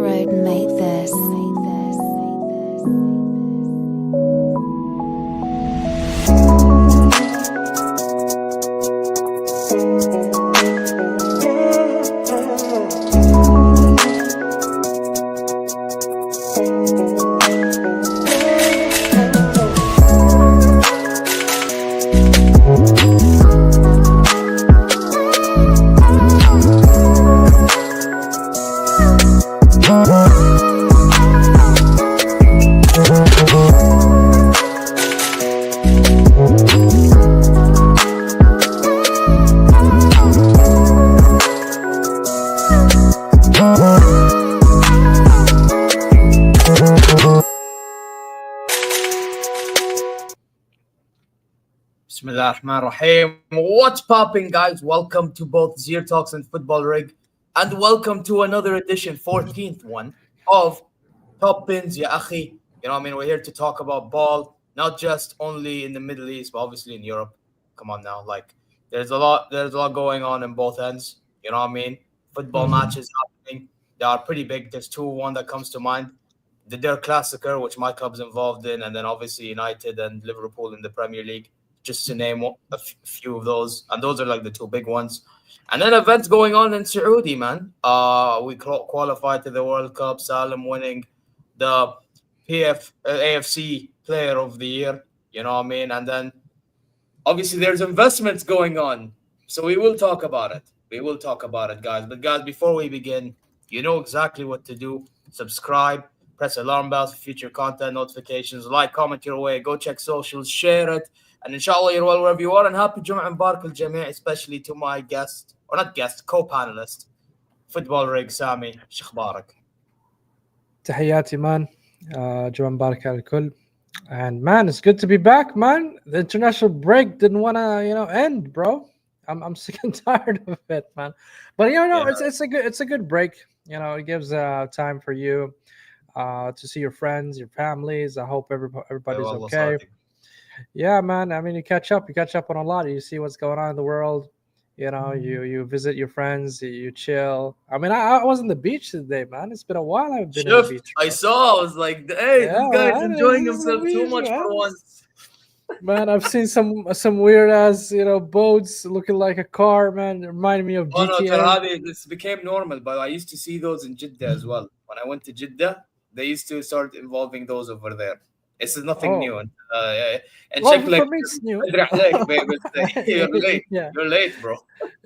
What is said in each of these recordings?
Road made this. Bismillahirrahmanirrahim. What's popping, guys? Welcome to both ZeerTalks and Footbal Rig, and welcome to another edition, 14th one, of Top BINS Ya AKHI. You know what I mean? We're here to talk about ball, not just only in the Middle East, but obviously in Europe. Come on now. There's a lot going on in both ends. You know what I mean? Football matches happening. They are pretty big. There's one that comes to mind. The Der Klassiker, which my club's involved in, and then obviously United and Liverpool in the Premier League, just to name a few of those. And those are like the two big ones. And then events going on in Saudi, man. We qualified to the World Cup, Salim winning the AFC Player of the Year. You know what I mean? And then obviously there's investments going on. So we will talk about it. Guys. But guys, before we begin, you know exactly what to do. Subscribe, press alarm bells for future content notifications, like, comment your way, go check socials, share it. And inshallah, you're well wherever you are. And happy Jum'ah Mubarak al-Jami', especially to my co-panelist, Footbal Rig, Sami. Shakhbarak. تحياتي man. Jum'ah Mubarak al-Kull. And man, it's good to be back, man. The international break didn't want to, end, bro. I'm sick and tired of it, man. But it's a good break. It gives time for you to see your friends, your families. I hope everybody's okay. Yeah, man. I mean, you catch up on a lot. You see what's going on in the world. You visit your friends, you chill. I mean, I was on the beach today, man. It's been a while I've been on the beach. I saw. I was like, hey, this guy's enjoying himself too much for once. Man, I've seen some weird ass, boats looking like a car, man. It reminded me of GTA. Oh, no, Tarabi, this became normal, but I used to see those in Jeddah as well. When I went to Jeddah, they used to start involving those over there. This is nothing new. And for me, it's new. You're late. Yeah. You're late, bro.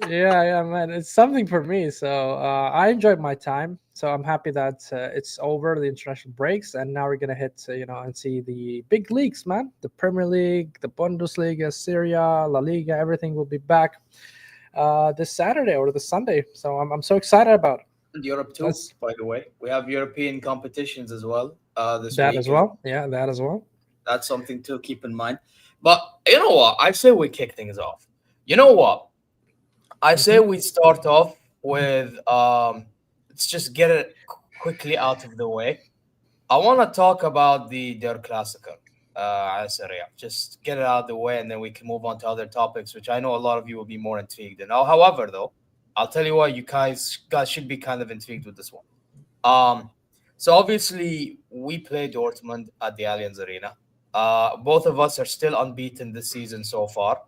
Yeah, man. It's something for me. So I enjoyed my time. So I'm happy that it's over, the international breaks, and now we're gonna hit, and see the big leagues, man. The Premier League, the Bundesliga, Syria, La Liga, everything will be back this Saturday or this Sunday. So I'm so excited about it. And Europe too, by the way. We have European competitions as well. That week. As well. Yeah, that as well. That's something to keep in mind. But you know what? I say we kick things off. You know what? I say we start off with let's just get it quickly out of the way. I want to talk about the Der Klassiker. Just get it out of the way, and then we can move on to other topics, which I know a lot of you will be more intrigued in. However, though, I'll tell you what, you guys should be kind of intrigued with this one. So obviously we play Dortmund at the Allianz Arena. Both of us are still unbeaten this season so far.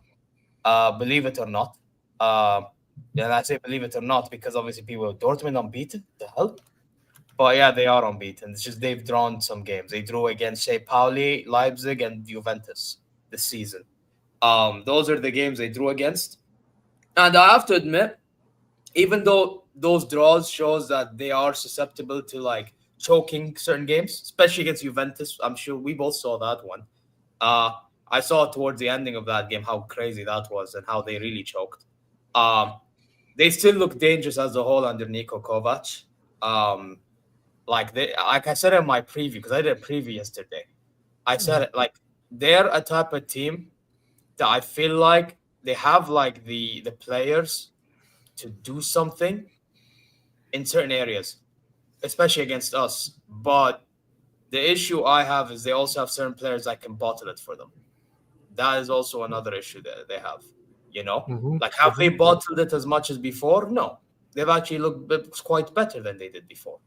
Believe it or not. And I say believe it or not because obviously people Dortmund unbeaten. The hell? But yeah, they are unbeaten. It's just they've drawn some games. They drew against St. Pauli, Leipzig, and Juventus this season. Those are the games they drew against. And I have to admit, even though those draws shows that they are susceptible to choking certain games, especially against Juventus. I'm sure we both saw that one. I saw towards the ending of that game how crazy that was and how they really choked. They still look dangerous as a whole under Niko Kovac. Like I said in my preview, because I did a preview yesterday. I said they're a type of team that I feel like they have the players to do something in certain areas, especially against us. But the issue I have is they also have certain players that can bottle it for them. That is also another issue that they have, Have they bottled it as much as before? No. They've actually looked quite better than they did before.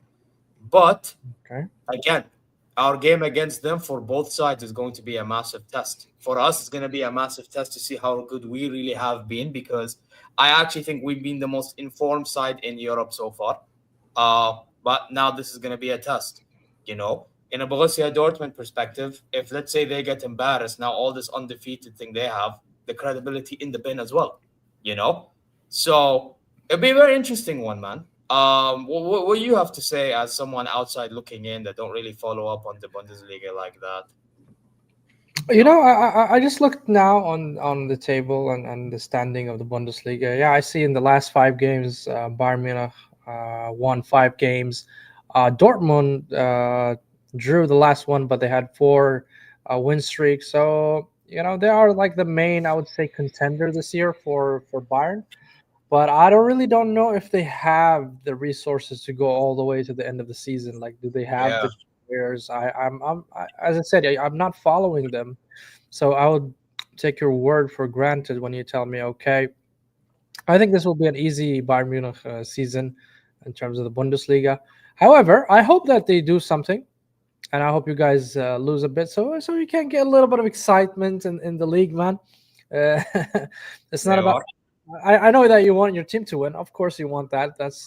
But Okay. again, our game against them for both sides is going to be a massive test. For us, it's going to be a massive test to see how good we really have been, because I actually think we've been the most informed side in Europe so far. But now this is going to be a test. In a Borussia Dortmund perspective, if let's say they get embarrassed, now all this undefeated thing they have, the credibility in the bin as well. You know, so it'll be a very interesting one, man. What you have to say as someone outside looking in that don't really follow up on the Bundesliga like that? You You know, know, I just looked now on the table and the standing of the Bundesliga. Yeah, I see in the last 5 games, Bayern Munich won 5 games. Dortmund drew the last one, but they had 4 win streaks. So they are like the main, I would say, contender this year for Bayern. But I don't know if they have the resources to go all the way to the end of the season. Like, do they have yeah, the players? As I said, I'm not following them, so I would take your word for granted when you tell me, okay, I think this will be an easy Bayern Munich season in terms of the Bundesliga. However, I hope that they do something, and I hope you guys lose a bit, so you can get a little bit of excitement in the league, man. Uh, it's they not about. are. I know that you want your team to win. Of course, you want that. That's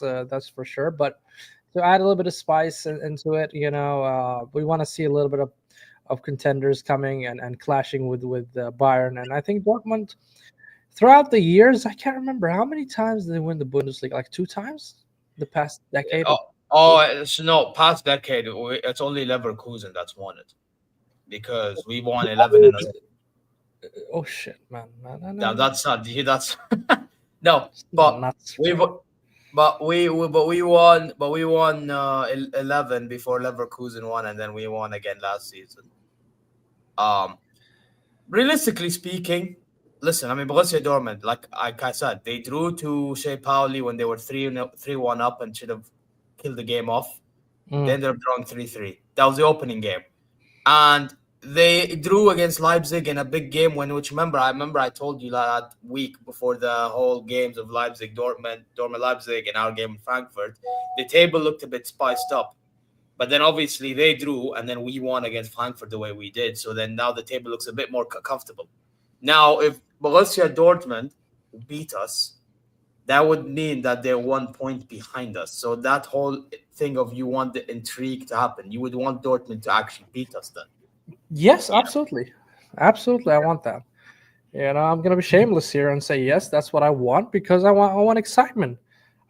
for sure. But to add a little bit of spice into it, we want to see a little bit of contenders coming and clashing with Bayern. And I think Dortmund throughout the years, I can't remember how many times they win the Bundesliga. Like 2 times the past decade. Oh, oh, it's no past decade. It's only Leverkusen that's won it, because we won 11 in a. Oh shit, man, man, man, Now man. that's not. That's no, but Nuts, we bro. but we won 11 before Leverkusen won, and then we won again last season. Um, Realistically speaking, listen, I mean Borussia Dortmund, like I said, they drew to Shea Pauli when they were 3-1 up and should have killed the game off. They Mm, ended up drawing 3-3. That was the opening game. And they drew against Leipzig in a big game, which remember I told you that week before the whole games of Leipzig, Dortmund Leipzig, and our game in Frankfurt, the table looked a bit spiced up. But then obviously they drew, and then we won against Frankfurt the way we did. So then now the table looks a bit more comfortable. Now, if Borussia Dortmund beat us, that would mean that they're 1 point behind us. So that whole thing of you want the intrigue to happen, you would want Dortmund to actually beat us then. yes, Yeah. absolutely, absolutely. I want that. I'm gonna be shameless here and say yes, that's what I want because I want excitement.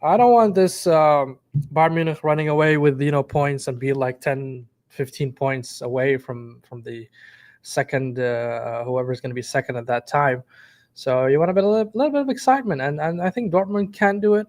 I don't want this Bayern Munich running away with points and be like 10, 15 points away from the second whoever's going to be second at that time. So you want a little bit of excitement, and I think Dortmund can do it.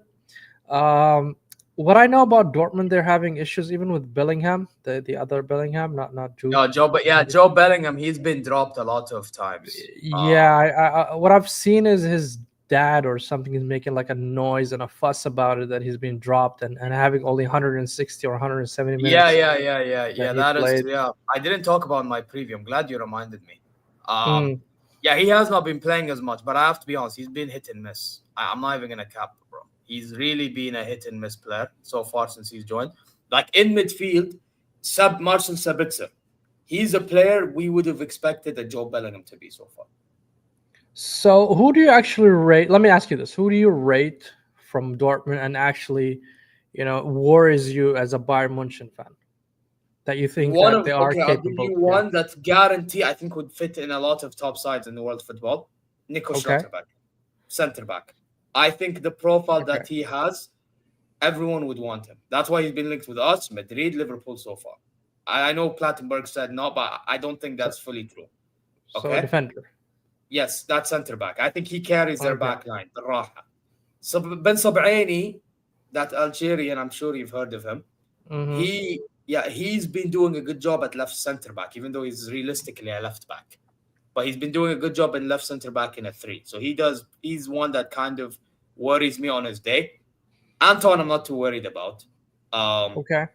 Um, what I know about Dortmund, they're having issues even with Bellingham, the other Bellingham, not Jude. Joe Bellingham, he's been dropped a lot of times. Yeah, what I've seen is his dad or something is making like a noise and a fuss about it that he's been dropped and having only 160 or 170 Yeah, minutes yeah, yeah, yeah, that yeah. he That is, played. yeah. I didn't talk about my preview. I'm glad you reminded me. Um, Mm, yeah, he has not been playing as much, but I have to be honest, he's been hit and miss. I'm not even gonna cap, bro. He's really been a hit and miss player so far since he's joined. Like in midfield, Marcel Sabitzer. He's a player we would have expected a Joe Bellingham to be so far. so who do you actually rate? Let me ask you this: who do you rate from Dortmund and actually, worries you as a Bayern Munchen fan that you think that they are I'll give capable? you Yeah. one that guarantee I think would fit in a lot of top sides in the world football. Nico Okay. Schlotterbeck, center back. I think the profile Okay. that he has, everyone would want him. That's why he's been linked with us, Madrid, Liverpool so far. I know Plattenberg said no, but I don't think So that's fully true. so a Okay? defender. Yes, that's center back. I think he carries their Okay. back line, the Raha. So Ben Sabraini, that Algerian, I'm sure you've heard of him. Mm-hmm. He's been doing a good job at left center back, even though he's realistically a left back. But he's been doing a good job in left center back in a 3. So he's one that kind of worries me on his day. Anton, I'm not too worried about. Um, Okay.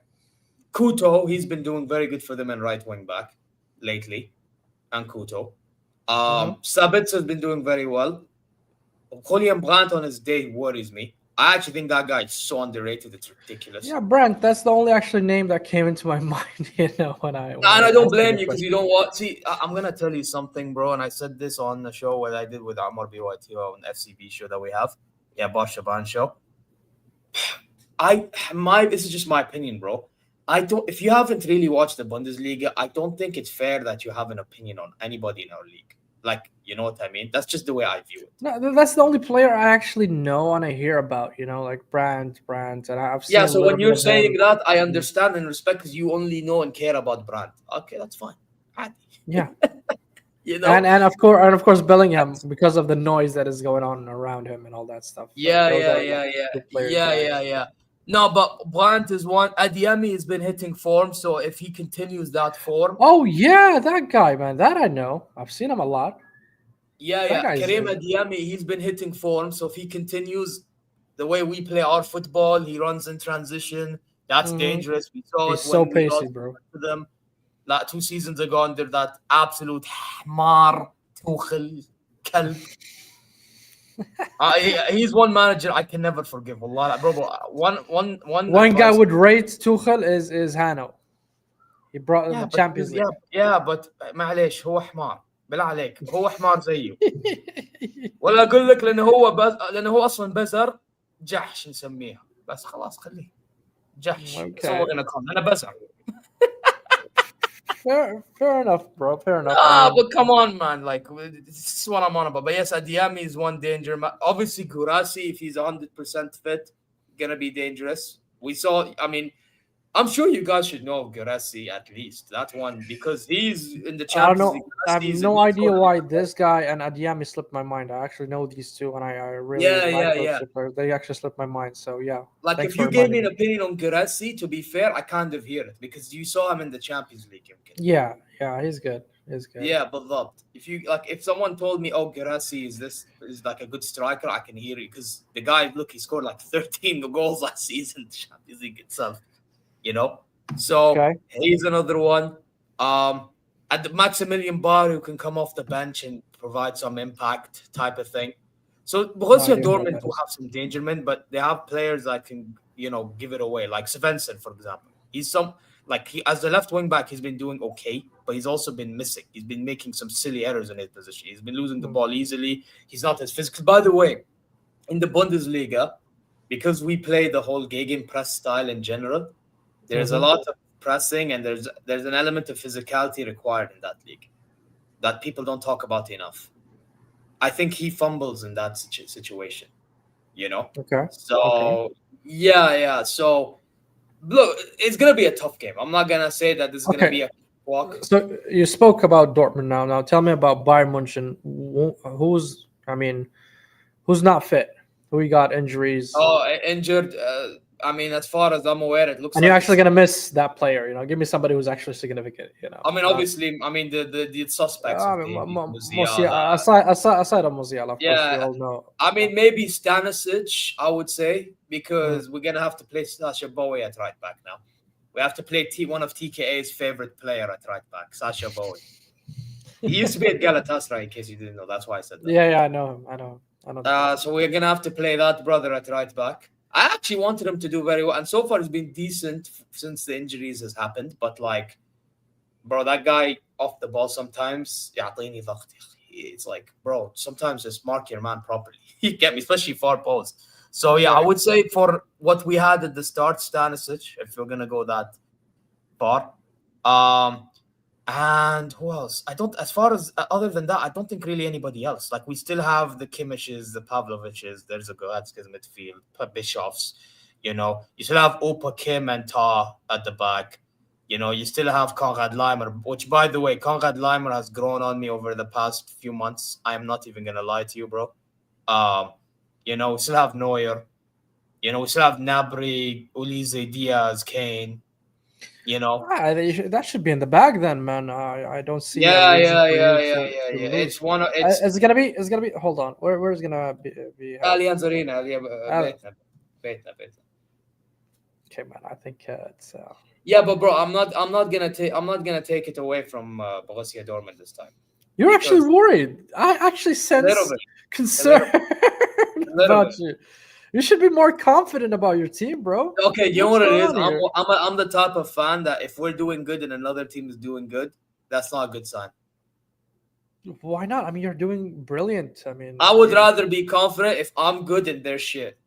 Kuto, he's been doing very good for them in right wing back lately. And Kuto. Mm-hmm. Sabitz has been doing very well. Julian Brandt on his day worries me. I actually think that guy is so underrated. It's ridiculous. Yeah, Brent. That's the only actually name that came into my mind. When I And I don't asked you blame the you because you question. don't want. See, I'm gonna tell you something, bro. And I said this on the show that I did with Amar BYT on FCB show that we have. Yeah, Bosch Shaban show. This is just my opinion, bro. I don't. If you haven't really watched the Bundesliga, I don't think it's fair that you have an opinion on anybody in our league. Like, you know what I mean? That's just the way I view it. No, that's the only player I actually know and I hear about. Like Brandt, and I've seen Yeah. a So little when bit you're of him. saying that, I Mhm. understand and respect because you only know and care about Brandt. Okay, that's fine. عادي. Yeah, You and know. and of course Bellingham because of the noise that is going on around him and all that stuff. Yeah, Those yeah, are like yeah, yeah, two players yeah, that I yeah, actually. yeah. No, but Brandt is one. Adiemi has been hitting form, so if he continues that form, Oh yeah, that guy, man. That I know. I've seen him a lot. yeah, That yeah, guy Karim is Adiemi, he's been hitting form. So if he continues the way we play our football, he runs in transition. That's mhm. dangerous. We saw He's it so when we pacey, lost bro. to them like 2 seasons ago under that absolute Hamar Tuchel Kelp. He's one manager I can never forgive. Allah, bro. One One guy advice. would rate Tuchel is Hano. He brought them Yeah, the but Champions League. but معليش هو حمار بالله عليك هو حمار زيه ولا اقول لك لانه هو اصلا بزر جحش نسميها بس خلاص خليه جحش that's all Okay, we're gonna call him. انا بزر. fair enough, bro. Fair enough. I mean, But come on, man. Like, this is what I'm on about. But yes, Adiami is one danger. Obviously, Gurasi, if he's 100% fit, gonna be dangerous. We saw, I mean, I'm sure you guys should know of Gurasi at least. That one, because he's in the I don't Champions League know. I last have season. no He idea scored. why this guy and Adiami slipped my mind. I actually know these two, and I really Yeah, like yeah, those yeah. two players. They actually slipped my mind. So yeah, Like, thanks if for you gave me reminding an me. opinion on Gurasi, to be fair, I kind of hear it because you saw him in the Champions League. يمكن. Yeah, he's good. He's good. Yeah, بالضبط. If someone told me, "Oh, Gerassi is like a good striker," I can hear it because the guy, look, he scored like 13 goals last season, the Champions League itself. You know, so Okay. he's another one. And the Maximilian Bar who can come off the bench and provide some impact type of thing. So No Borussia idea who Dortmund that do is. have some dangermen, but they have players that can, give it away. Like Svensson, for example. He as the left wing back, he's been doing okay, but he's also been missing. He's been making some silly errors in his position. He's been losing the Mm. ball easily. He's not as physical. By the way, in the Bundesliga, because we play the whole Gegenpress style in general, there's a Mhm. lot of pressing and there's an element of physicality required in that league that people don't talk about enough. I think he fumbles in that situation, you know. Okay. Okay. So yeah. So look, it's gonna be a tough game. I'm not gonna say that this is gonna Okay. be a walk. So you spoke about Dortmund now. Now tell me about Bayern Munchen. Who's not fit? Who you got injuries? Oh, injured. I mean, as far as I'm aware, it looks And you're like actually it's. gonna miss that player. Give me somebody who's actually significant. I mean, Not. obviously, I mean the suspects I of mean, maybe Musiala. Musiala. Aside of Musiala, of course, we Yeah, all know. I Yeah. mean maybe Stanisic. I would say Mm. because we're gonna have to play Sasha Bowie at right back now. We have to play one of TKA's favorite player at right back, Sasha Bowie. He used to be at Galatasaray, in case you didn't know. That's why I said that. Yeah, I know him. I know the player. So we're gonna have to play that brother at right back. I actually wanted him to do very well, and so far he's been decent since the injuries has happened. But like, bro, that guy off the ball sometimes, يعطيني ضغط. It's like, bro, sometimes just mark your man properly. You get me, especially far posts. So yeah, I Okay. would say for what we had at the start, Stanisic, if we're gonna go that far. Um, and who else? I don't. As far as other than that, I don't think really anybody else. Like we still have the Kimmishes, the Pavloviches. There's a Goretzka's midfield, Bischoffs. You still have Opa Kim and Ta at the back. You still have Konrad Leimer, which, by the way, Konrad Leimer has grown on me over the past few months. I am not even gonna lie to you, bro. We still have Neuer. We still have Nabri, Ulize, Diaz, Kane. That should be in the bag then, man. I don't see a Yeah, reason yeah, for yeah, you yeah, to yeah, yeah. lose. It's one. It's Is it gonna be? Is it gonna be? Hold on. Where's gonna be held? Allianz Arena. Yeah, Uh, بيتنا. okay, man. I think it's. Yeah, but bro, I'm not gonna take it away from Borussia Dortmund this time You're actually because worried. I actually a little sense bit, a concern little bit. about you. You should be more confident about your team, bro. Okay, you know What's what it going is? on here? I'm the type of fan that if we're doing good and another team is doing good, that's not a good sign. Why not? I mean, you're doing brilliant. I mean, I would rather be confident if I'm good and they're shit,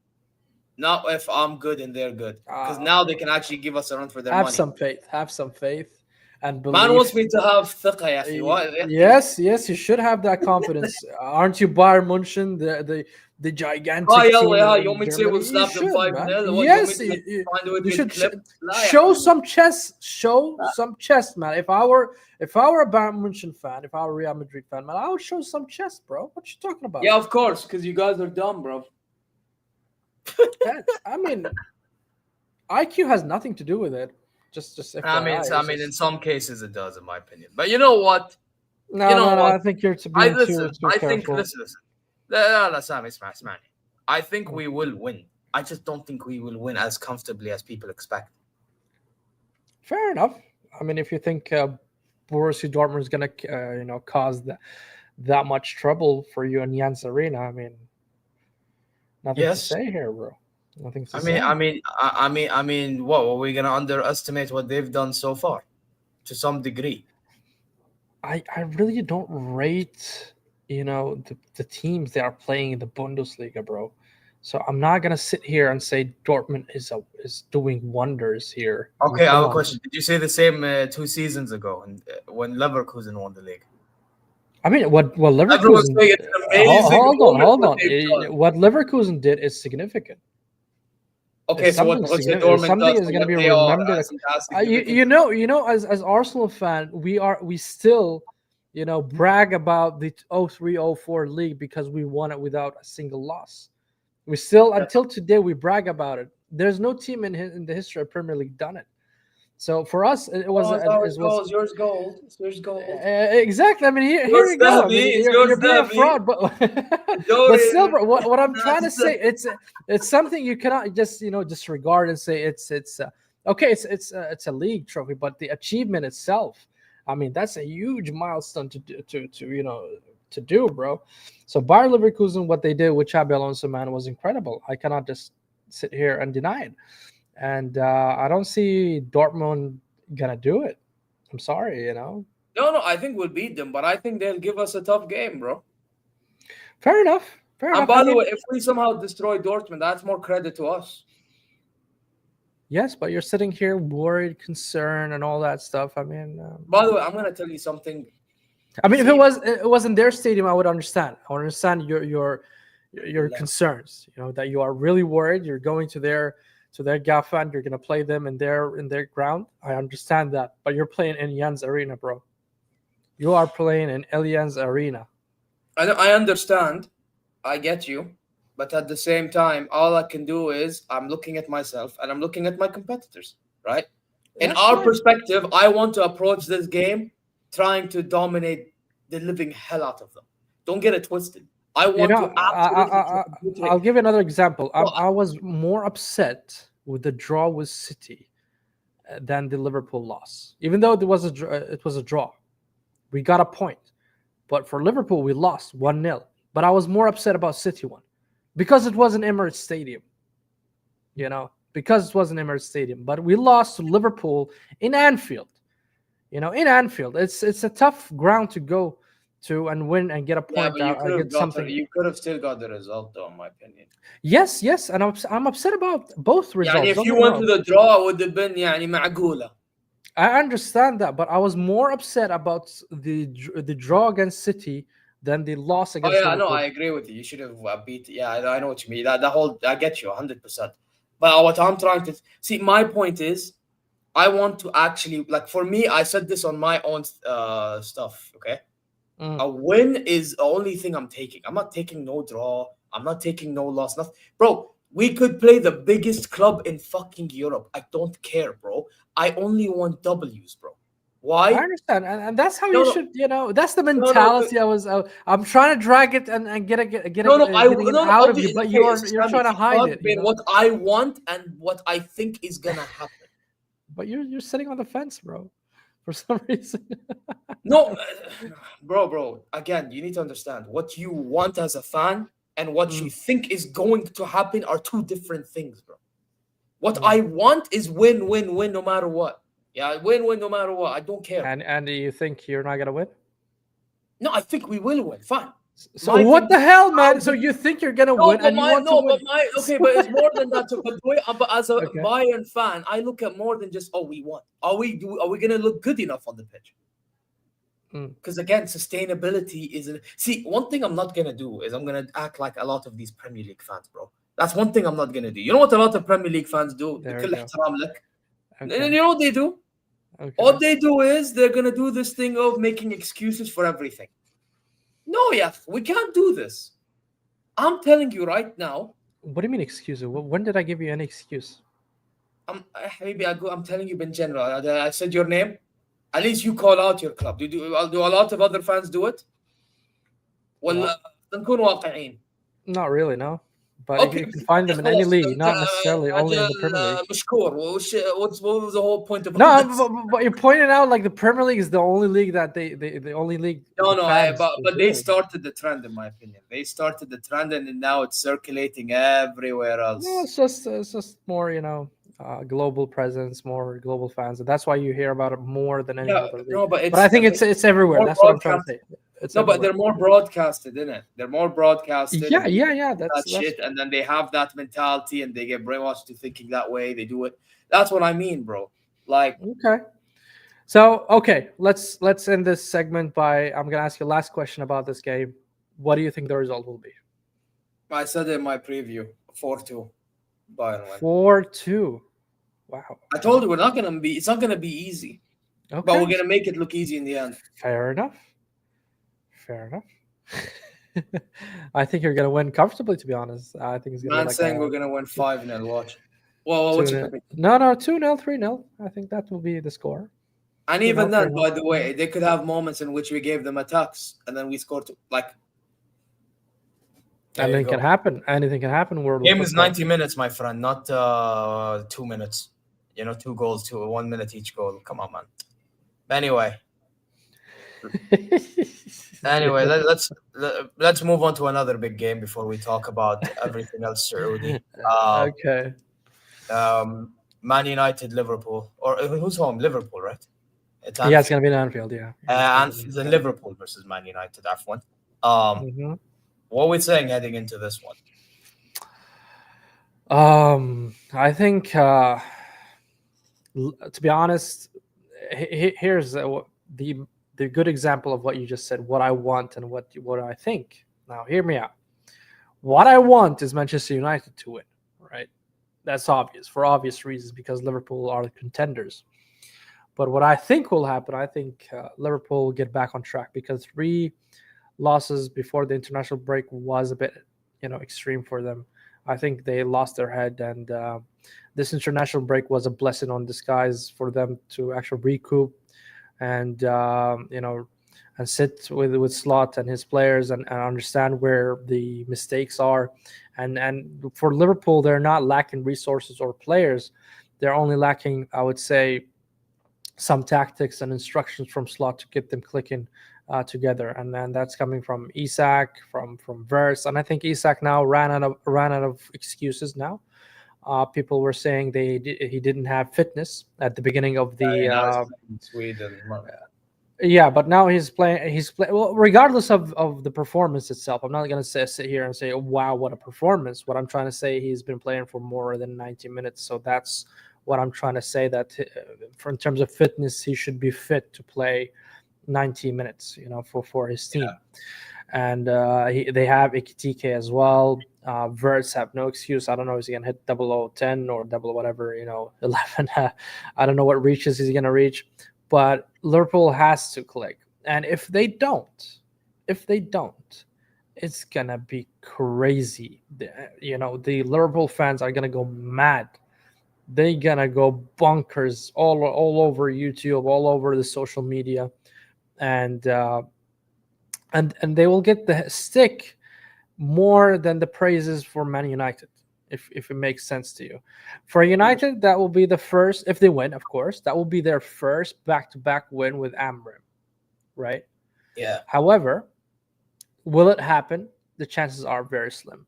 not if I'm good and they're good. Because uh, now they can actually give us a run for their have money. some faith. Have some faith and Man wants belief. me to have ثقة يا أخي. What? Yes, yes, you should have that confidence. Aren't you Bayern Munchen, the Oh, gigantic team yeah, you in want me to say we'll Germany? You slap them should, 5 man. nil? What? You want me Yes, to find a way to you get should clipped? لا يا show حبيبي. some chest. Show some chest, man. If I were a Bayern Munchen fan, if I were a Real Madrid fan, man, I would show some chest, bro. What you talking about? Yeah, of course, because you guys are dumb, bro. I mean, IQ has nothing to do with it. Just FYI, I mean, in some cases it does, in my opinion. But you know what? no, You know no, no. what? I think you're being too I think careful. listen. لا لا سامي اسمعني. I think we will win. I just don't think we will win as comfortably as people expect. Fair enough. I mean, if you think Borussia Dortmund is going to, cause that much trouble for you in Jans Arena, I mean, nothing Yes. to say here, bro. Nothing to I say. mean, what are we gonna underestimate what they've done so far? To some degree. I really don't rate, the teams that are playing in the Bundesliga, bro. So I'm not gonna sit here and say Dortmund is doing wonders here. I mean, Okay, I come have a on. question. Did you say the same 2 seasons ago when Leverkusen won the league? I mean, what Everyone's Leverkusen? saying it's an amazing Hold moment on. what they've done. What Leverkusen did is significant. Okay, so what Significant. Dortmund Something does is for going to what be they are remembered. as As Arsenal fan, we still, brag about the 03-04 league because we won it without a single loss. We still, until today, we brag about it. There's no team in the history of Premier League done it. So for us, it was yours gold. Yours gold. exactly. I mean, here Yours you go. I mean, Davi, yours you're being a Davi. fraud, but still, bro, what I'm trying to say, it's something you cannot just disregard and say it's okay. It's a league trophy, but the achievement itself, I mean, that's a huge milestone to do, bro. So Bayer Leverkusen, what they did with Xabi Alonso, man, was incredible. I cannot just sit here and deny it. And I don't see Dortmund gonna do it. I'm sorry, No, I think we'll beat them, but I think they'll give us a tough game, bro. Fair enough. And by the way, if we somehow destroy Dortmund, that's more credit to us. Yes, but you're sitting here worried, concerned, and all that stuff. I mean, by the way, I'm gonna tell you something. I mean, if it was in their stadium, I would understand. I would understand your concerns. That you are really worried. You're going to their Gaffa and you're gonna play them in their ground. I understand that, but you're playing in Jans Arena, bro. You are playing in Allianz Arena. I understand. I get you. But at the same time, all I can do is I'm looking at myself and I'm looking at my competitors, right? In our perspective, I want to approach this game trying to dominate the living hell out of them. Don't get it twisted. I want to absolutely. I'll give you another example. I was more upset with the draw with City than the Liverpool loss. Even though it was a draw. We got a point. But for Liverpool, we lost 1-0. But I was more upset about City one. Because it was an Emirates Stadium. Because it was an Emirates Stadium. But we lost to Liverpool in Anfield. In Anfield. It's a tough ground to go to and win and get a point out. You could have still got the result, though, in my opinion. Yes, and I'm upset about both results. If you went to the draw, it would have been معقولة. I understand that, but I was more upset about the draw against City than the loss against Liverpool. No, I agree with you. You should have beat. Yeah, I know what you mean. I get you 100%. But what I'm trying to see, my point is, I want to actually, like, for me, I said this on my own stuff. Okay, a win is the only thing I'm taking. I'm not taking no draw. I'm not taking no loss. Nothing, bro. We could play the biggest club in fucking Europe. I don't care, bro. I only want W's, bro. Why? I understand, and that's how you should. That's the mentality. I'm trying to drag it and get it out of you, but you're trying to hide it. What I want and what I think is gonna happen. But you're sitting on the fence, bro, for some reason. No, bro. Again, you need to understand what you want as a fan and what you think is going to happen are two different things, bro. What Mm. I want is win, win, win, no matter what. Yeah, win, win, no matter what. I don't care. And you think you're not gonna win? No, I think we will win. Fine. So My what thing the is hell, man? how So good- you think you're gonna No, win, but and you want to win? okay, but it's more than that too. But, but as a Okay. Bayern fan, I look at more than just we won. Are we gonna look good enough on the pitch? Mm. Because again, sustainability isn't. See, one thing I'm not gonna do is I'm gonna act like a lot of these Premier League fans, bro. That's one thing I'm not gonna do. You know what a lot of Premier League fans do? There بكل we go. احترام لك. Okay. You know what they do? All Okay. they do is they're gonna do this thing of making excuses for everything. No, yeah, we can't do this. I'm telling you right now. What do you mean excuse me? When did I give you any excuse? I'm telling you in general. I said your name. At least you call out your club. Do a lot of other fans do it? ولا نكون واقعين. Not really, no. But Okay, you can find them in any league, not necessarily only in the Premier League. مشكور. What was the whole point of No, this? but you're pointing out like the Premier League is the only league that the only league. No, the no, fans but are they doing. started the trend, in my opinion. They started the trend, and now it's circulating everywhere else. No, it's just more, global presence, more global fans, and that's why you hear about it more than any other league. No, but But I think it's everywhere. more That's what I'm trying to say. It's No, but everywhere. they're more broadcasted, isn't it? They're more broadcasted. Yeah. That That's shit, and then they have that mentality, and they get brainwashed to thinking that way. They do it. That's what I mean, bro. Like, okay. So let's end this segment by I'm gonna ask you a last question about this game. What do you think the result will be? I said in my preview, 4-2. Bayern win. 4-2. Wow. I told you it's not gonna be easy. Okay. But we're gonna make it look easy in the end. Fair enough. I think you're gonna win comfortably, to be honest. I think it's gonna be like saying we're gonna win 5-0. Watch. Well, what's your 2-0. No, 2-0, 3-0. I think that will be the score. And even then, by the way, they could have moments in which we gave them attacks and then we scored Anything can happen. Anything can happen. Game is 90 minutes, my friend, not 2 minutes. 2 goals, 1 minute each goal. Come on, man. Anyway, let's move on to another big game before we talk about everything else Saudi. Okay. Man United, Liverpool, or who's home? Liverpool, right? It's going to be in Anfield, yeah. And then Liverpool versus Man United, F1. What are we saying heading into this one? I think, to be honest, here's the good example of what you just said, what I want and what I think. Now, hear me out. What I want is Manchester United to win, right? That's obvious, for obvious reasons, because Liverpool are the contenders. But what I think will happen, I think Liverpool will get back on track, because 3 losses before the international break was a bit, extreme for them. I think they lost their head, and this international break was a blessing on disguise for them to actually recoup and and sit with Slot and his players and understand where the mistakes are. And for Liverpool, they're not lacking resources or players. They're only lacking, I would say, some tactics and instructions from Slot to get them clicking together, and then that's coming from Isak, from Verse, and I think Isak now ran out of excuses. Now, people were saying he didn't have fitness at the beginning of the Sweden. Yeah, but now he's playing. Well, regardless of the performance itself. I'm not gonna sit here and say, oh, "Wow, what a performance!" What I'm trying to say, he's been playing for more than 90 minutes, so that's what I'm trying to say. That in terms of fitness, he should be fit to play 90 minutes, for his team. Yeah. And they have Ekitike as well. Verts have no excuse. I don't know if he's gonna hit 0010 or double whatever, 11. I don't know what reaches he's gonna reach, but Liverpool has to click. And if they don't, it's gonna be crazy. The Liverpool fans are gonna go mad. They're gonna go bonkers all over YouTube, all over the social media. And they will get the stick more than the praises for Man United, if it makes sense to you. For United, that will be the first, if they win, of course, that will be their first back-to-back win with Amram, right? Yeah. However, will it happen? the chances are very slim.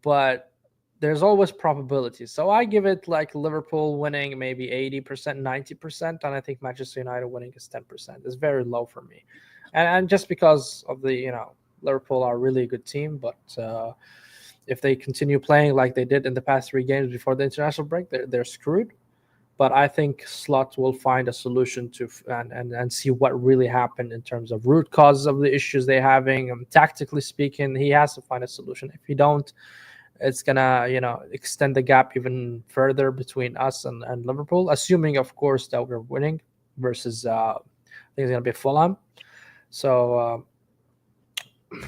But there's always probabilities. So I give it like Liverpool winning maybe 80%, 90%, and I think Manchester United winning is 10%. It's very low for me. And just because of the, Liverpool are really a good team, but if they continue playing like they did in the past 3 games before the international break, they're screwed. But I think Slot will find a solution to and see what really happened in terms of root causes of the issues they're having. Tactically speaking, he has to find a solution. If he don't, it's gonna extend the gap even further between us and Liverpool, assuming of course that we're winning versus I think it's gonna be Fulham. So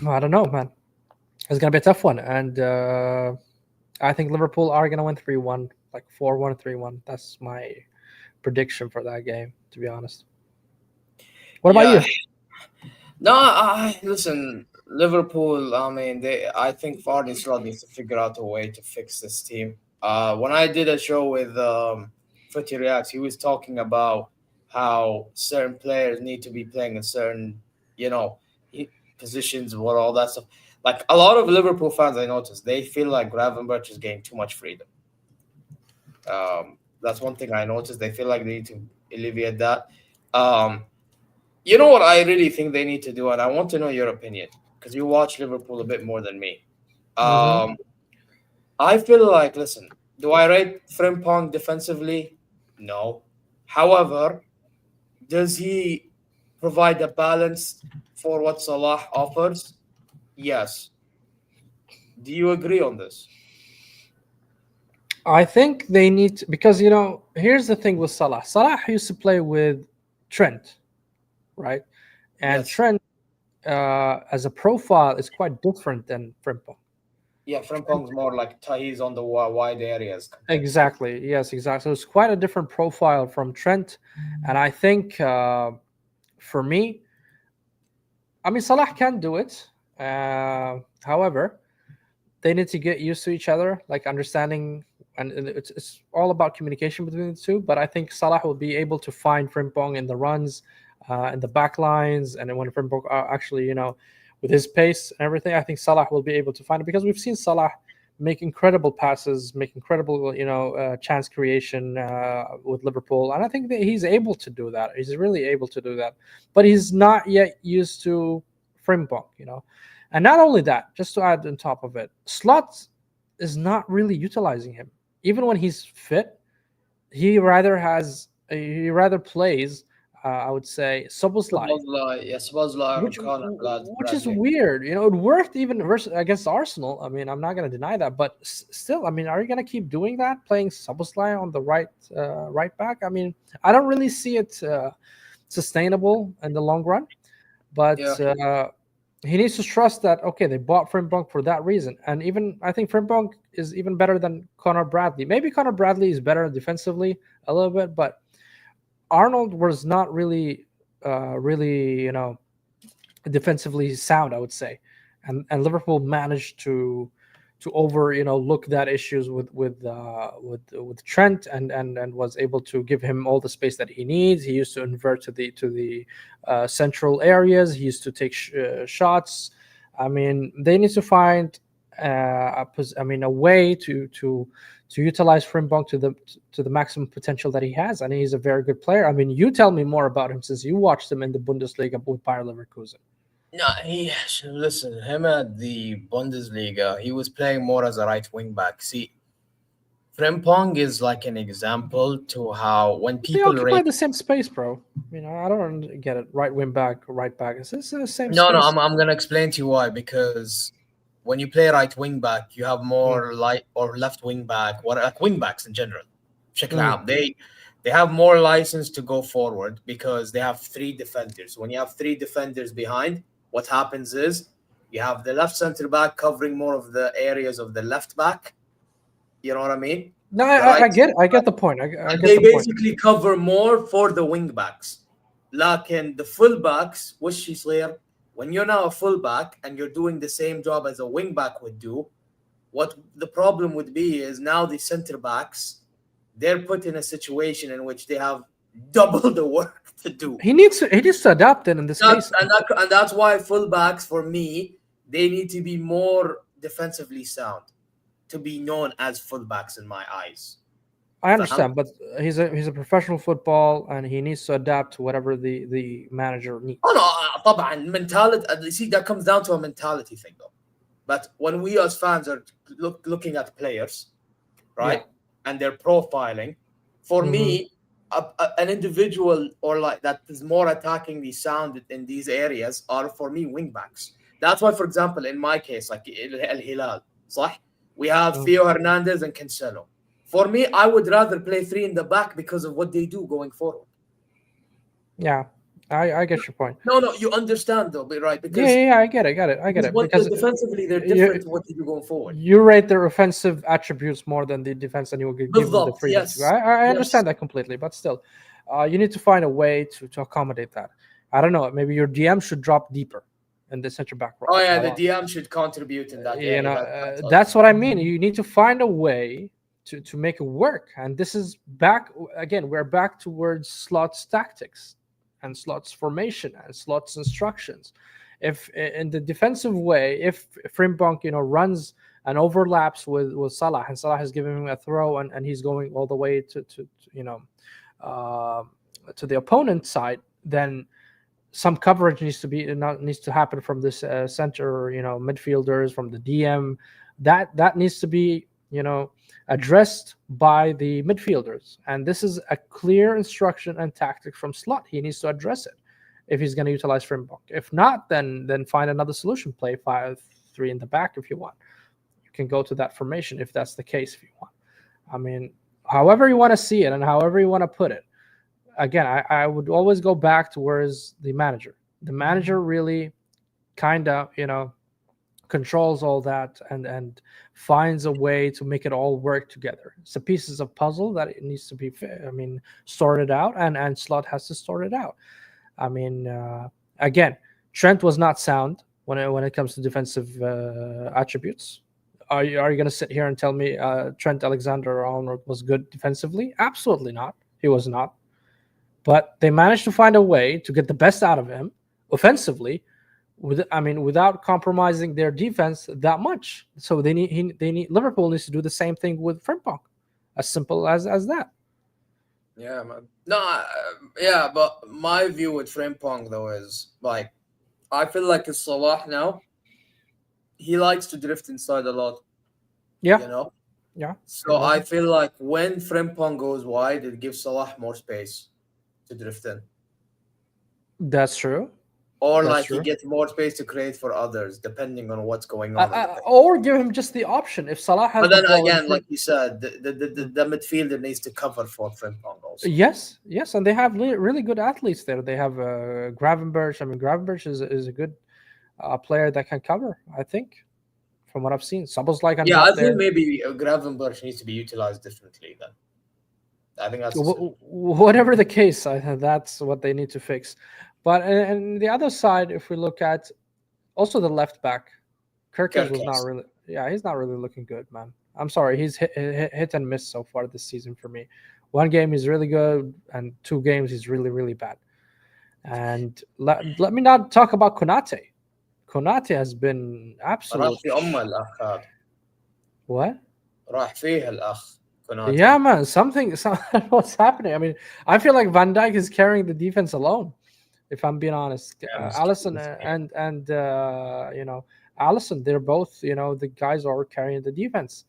I don't know, man. It's gonna be a tough one, and I think Liverpool are gonna win 3-1, like 4-1, 3-1. That's my prediction for that game, to be honest. What about Yeah. you? No, I listen. Liverpool. I mean, I think Vardy Slot needs to figure out a way to fix this team. When I did a show with Footy Reacts, he was talking about how certain players need to be playing in certain, you know, positions, what all that stuff. Like a lot of Liverpool fans, I noticed they feel like Gravenberch is getting too much freedom. That's one thing I noticed. They feel like they need to alleviate that. Um, you know what I really think they need to do, and I want to know your opinion because you watch Liverpool a bit more than me. Hmm. I feel like, listen, do I rate Frimpong defensively? No. However, does he provide a balance for what Salah offers? Yes. Do you agree on this? I think they need to, because here's the thing with Salah. Salah used to play with Trent, right? And Yes. Trent, as a profile, is quite different than Frimpong. Yeah, Frimpong's more like he's on the wide areas compared to. Exactly. Yes, exactly. So it's quite a different profile from Trent, and I think for me, I mean Salah can do it. However, they need to get used to each other, like understanding, and it's all about communication between the two. But I think Salah will be able to find Frimpong in the runs, in the back lines, and then when Frimpong actually, with his pace and everything, I think Salah will be able to find it because we've seen Salah make incredible passes, make incredible, chance creation with Liverpool, and I think that he's able to do that. He's really able to do that, but he's not yet used to Frimpong. And not only that, just to add on top of it, Slot is not really utilizing him. Even when he's fit, he rather plays. I would say Soboslai, Sabozla and which Conor which is Bradley. weird. It worked even versus against Arsenal. I mean, I'm not going to deny that, but still, I mean, are you going to keep doing that, playing Soboslai on the right back? I mean, I don't really see it sustainable in the long run. Yeah. But he needs to trust that okay, they bought Frimpong for that reason, and even I think Frimpong is even better than Connor Bradley. Maybe Connor Bradley is better defensively a little bit, but Arnold was not really defensively sound, I would say, and Liverpool managed to over look that issues with Trent and was able to give him all the space that he needs. He used to invert to the central areas. He used to take shots. I mean, they need to find a way to utilize Frimpong to the maximum potential that he has, and he's a very good player. I mean, you tell me more about him since you watched him in the Bundesliga with Bayer Leverkusen. No, listen, him at the Bundesliga, he was playing more as a right wing back. See, Frimpong is like an example to how when They people occupy rate. the same space, bro. I don't get it. Right wing back, right back. It's the same No, no, space. I'm gonna explain to you why. Because when you play right wing back, you have Mm, more light or left wing back, what like wing backs in general. بشكل mm. عام. They have more license to go forward because they have three defenders. When you have three defenders behind, what happens is you have the left center back covering more of the areas of the left back. You know what I mean? No, The I right get it. center I back. get the point. I And get they the point. basically cover more for the wing backs. لكن the fullbacks وش يصير when you're now a fullback and you're doing the same job as a wing back would do, what the problem would be is now the center backs, they're put in a situation in which they have double the work to do. He needs to adapt it in the That, space. and that's why fullbacks for me they need to be more defensively sound to be known as fullbacks in my eyes. I فهمت؟ understand, but he's a professional football, and he needs to adapt to whatever the manager Oh needs. no, طبعا mentality. You see, that comes down to a mentality thing, though. But when we as fans are looking at players, Yeah. right, and they're profiling, for Hmm. me, an individual or like that is more attacking the sound in these areas are for me wing backs. That's why, for example, in my case, like Al Hilal, صح? We have Theo Hernandez and Cancelo. For me, I would rather play three in the back because of what they do going forward. Yeah, I get your point. No, you understand though, right? Yeah, I get it, I get Because it. what Because defensively they're you different to what they do going forward. you rate their offensive attributes more than the defense, and you will give them the بالضبط, freedom to. yes, I yes. understand that completely, but still, you need to find a way to accommodate that. I don't know. Maybe your DM should drop deeper in the center back role. Oh yeah, I the don't. DM should contribute in that You area. know, That's that's what I mean. You need to find a way to make it work, and this is back again. We're back towards slots tactics and slots formation and slots instructions. If in the defensive way, if Frimpong runs and overlaps with Salah, and Salah has given him a throw, and he's going all the way to uh, to the opponent side, then some coverage needs to happen from this center, midfielders, from the DM. That needs to be addressed by the midfielders, and this is a clear instruction and tactic from Slot. He needs to address it if he's going to utilize Frimpong. If not, then find another solution. Play 5-3 in the back if you want. You can go to that formation if that's the case. If you want, I mean, however you want to see it and however you want to put it. Again, I would always go back to where's the manager. The manager really kind of controls all that and finds a way to make it all work together. It's a pieces of puzzle that it needs to be sorted out, and Slot has to sort it out. I mean, again, Trent was not sound when it comes to defensive attributes. Are you going to sit here and tell me Trent Alexander-Arnold was good defensively? Absolutely not. He was not. But they managed to find a way to get the best out of him offensively, without compromising their defense that much. So they need Liverpool needs to do the same thing with Frimpong, as simple as that. Yeah, man. No, yeah, but my view with Frimpong though is like, I feel like it's Salah now. He likes to drift inside a lot. Yeah, Yeah. yeah. So I feel like when Frimpong goes wide, it gives Salah more space to drift in. That's true. Or That's like he true. gets more space to create for others, depending on what's going on in the pitch. Or give him just the option if Salah has But the then ball in again, front. like you said, the midfielder needs to cover for Frimpong also. Yes, and they have really good athletes there. They have Gravenberch. I mean, Gravenberch is a good player that can cover. I think, from what I've seen, Szoboszlai can Yeah, I drop think there. maybe Gravenberch needs to be utilized differently then. I think that's Whatever the case, that's what they need to fix. But and the other side, if we look at also the left back, Kirkers was not Kerkez. really. Yeah, he's not really looking good, man. I'm sorry, he's hit and miss so far this season for me. One game he's really good, and 2 games he's really bad. And let me not talk about Konate. Konate has been راح absolute. في أمه الأخ هذا. What? راح فيه الأخ كوناتي. Yeah, man. Something. What's happening? I mean, I feel like Van Dijk is carrying the defense alone. If I'm being honest, Allison and Allison, they're both the guys are carrying the defense.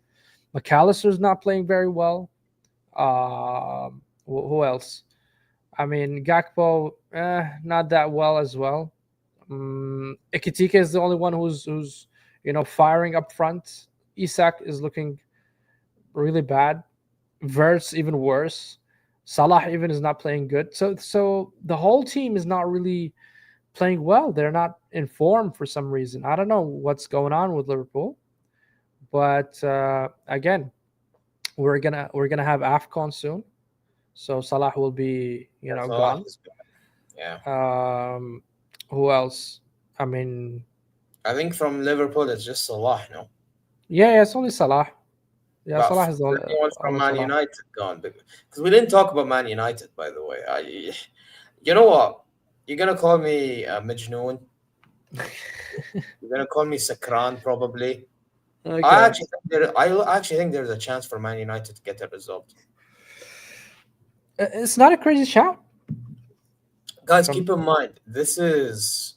McAllister's not playing very well. Who else? I mean, Gakpo, not that well as well. Ekitike is the only one who's firing up front. Isak is looking really bad. Verts even worse. Salah even is not playing good. So the whole team is not really playing well. They're not in form for some reason. I don't know what's going on with Liverpool, but again, we're gonna have AFCON soon, so Salah will be gone. Yeah. Who else? I mean, I think from Liverpool it's just Salah, no? yeah, it's only Salah. Yeah, But Salah is the anyone from only Man Salah. United gone? Because we didn't talk about Man United, by the way. You know what? You're gonna call me Majnoon, You're gonna call me Sakran probably. Okay. I actually think there's a chance for Man United to get a result. It's not a crazy shout. Guys, From keep in mind this is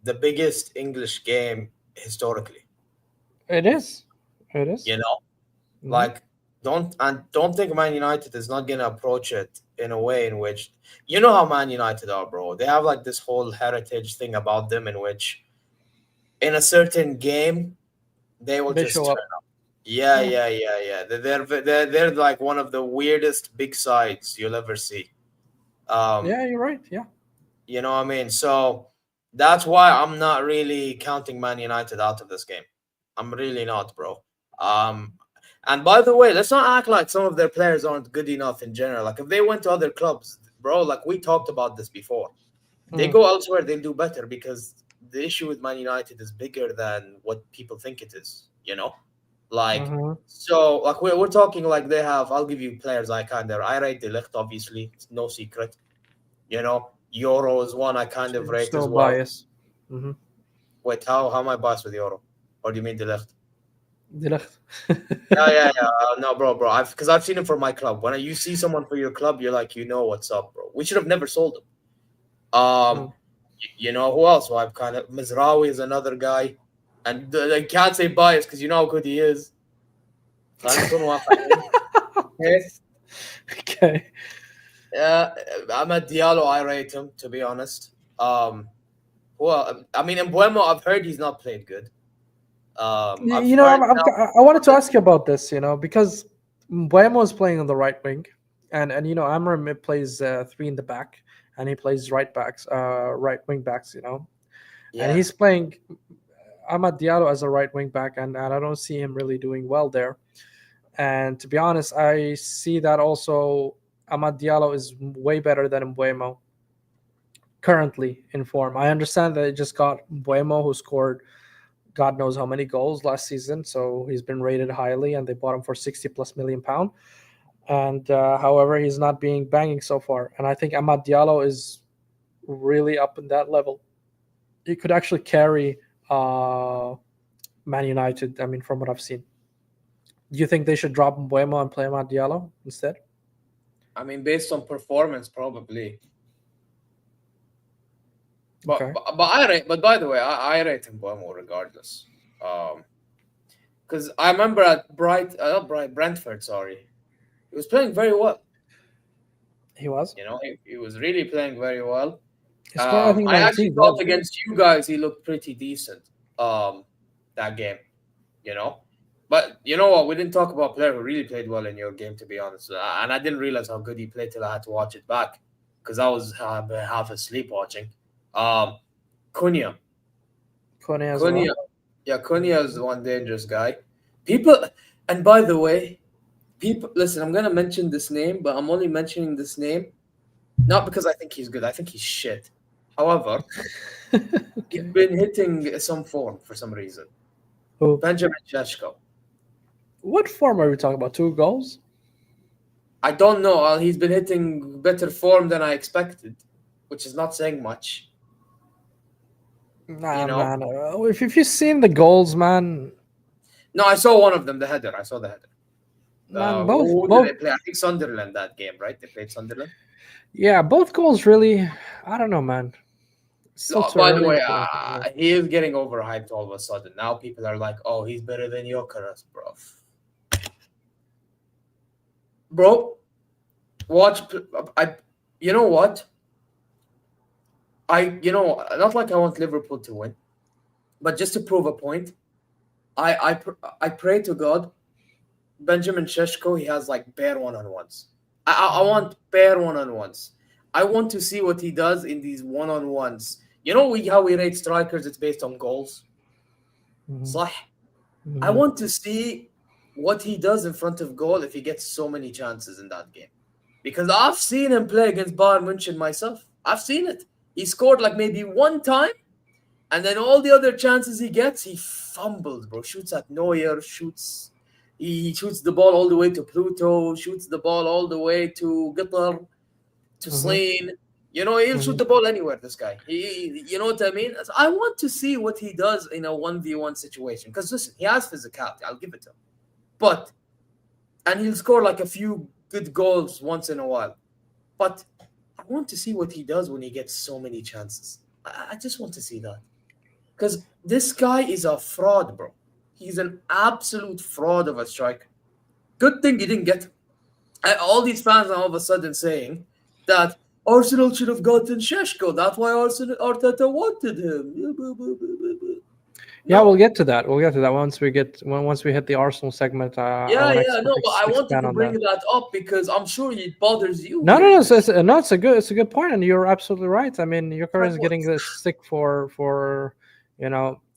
the biggest English game historically. it is. It is. You know, Mhm. like don't think Man United is not gonna approach it in a way in which you know how Man United are, bro. They have like this whole heritage thing about them in which in a certain game they will They just show turn. up. Yeah, Yeah. yeah, yeah, yeah. They're like one of the weirdest big sides you'll ever see. Um, Yeah, you're right. Yeah. you know what I mean? So that's why I'm not really counting Man United out of this game. I'm really not, bro. Um, and by the way, let's not act like some of their players aren't good enough in general. Like if they went to other clubs, bro, like we talked about this before. They Mm. go elsewhere, they'll do better because the issue with Man United is bigger than what people think it is, you know? Like, Mm-hmm. so, like, we're talking like they have, I'll give you players I kind of, I rate De Ligt, obviously, it's no secret. You know, Euro is one I kind of rate So as well. bias. Mm-hmm. Wait, how am I biased with Euro? Or do you mean De Ligt? Direct. Yeah, yeah, yeah. No, bro. Because I've seen him for my club. When you see someone for your club, you're like, you know what's up, bro. We should have never sold him. Mm. You know who else? Who I've kind of Mizrawi is another guy, and I can't say bias because you know how good he is. خلينا واقعيين. Okay. Okay. Uh, Ahmed Diallo, I rate him to be honest. Well, I mean, Mbuemo, I've heard he's not played good. I've You know, heard now. I wanted to ask you about this, because Buemo is playing on the right wing, and Amram plays three in the back, and he plays right wing backs, and Yeah, he's playing Amad Diallo as a right wing back, and I don't see him really doing well there. And to be honest, I see that also Amad Diallo is way better than Mbuemo currently in form. I understand that it just got Mbuemo, who scored God knows how many goals last season. So he's been rated highly, and they bought him for 60 plus million pound. And however, he's not being banging so far. And I think Amad Diallo is really up in that level. He could actually carry Man United. I mean, from what I've seen, do you think they should drop Mbuemo and play Amad Diallo instead? I mean, based on performance, probably. Okay, But I rate. But by the way, I rate Mbuemo regardless. Um, because I remember at Brentford, sorry, he was playing very well. he was. You know, he was really playing very well. He scored, I think, I actually 19 thought goals. against you guys he looked pretty decent. That game, you know. But you know what? We didn't talk about a player who really played well in your game, to be honest. And I didn't realize how good he played till I had to watch it back because I was half asleep watching. Um, Cunha, Kone as Cunha, well. yeah, Cunha is one dangerous guy. People, and by the way, people, listen. I'm gonna mention this name, but I'm only mentioning this name not because I think he's good. I think he's shit. However, he's Okay. been hitting some form for some reason. Who? Benjamin Sheshko. What form are we talking about? 2 goals? I don't know. He's been hitting better form than I expected, which is not saying much. You Nah, know. man. If you've seen the goals, man, No, I saw one of them. The header. I saw the header. man, both Who did both they play? I think Sunderland that game, right? They played Sunderland. yeah, both goals really. I don't know, man. It's still No, too by the early way, to. he is getting overhyped all of a sudden. Now people are like, "Oh, he's better than Jokeres, bro." Bro, watch. I. You know what? Not like I want Liverpool to win, but just to prove a point, I pray to God Benjamin Sheshko, he has like bare one on ones. I want bare one on ones. I want to see what he does in these one on ones. You know how we rate strikers? It's based on goals. Mhm, صح? I mhm. want to see what he does in front of goal if he gets so many chances in that game. Because I've seen him play against Bayern München myself. I've seen it. He scored like maybe one time, and then all the other chances he gets, he fumbles, bro. Shoots at Neuer, he shoots the ball all the way to Pluto, shoots the ball all the way to Gitter, to Mhm. Slain. He'll shoot Mhm. the ball anywhere. This guy, you know what I mean. So I want to see what he does in a 1v1 situation. Because listen, he has physicality. I'll give it to him, but and he'll score like a few good goals once in a while. But I want to see what he does when he gets so many chances. I just want to see that because this guy is a fraud, bro. He's an absolute fraud of a striker. Good thing you didn't get him. All these fans are all of a sudden saying that Arsenal should have gotten Sheshko. That's why Arteta wanted him. Yeah, we'll No. get to that. We'll get to that once we hit the Arsenal segment. I Yeah, want to yeah, no, but I wanted expand to on bring that. that up because I'm sure it bothers you No, no, no. hearing this. No, it's a good point, and you're absolutely right. I mean, Yukar Like is what? getting this stick for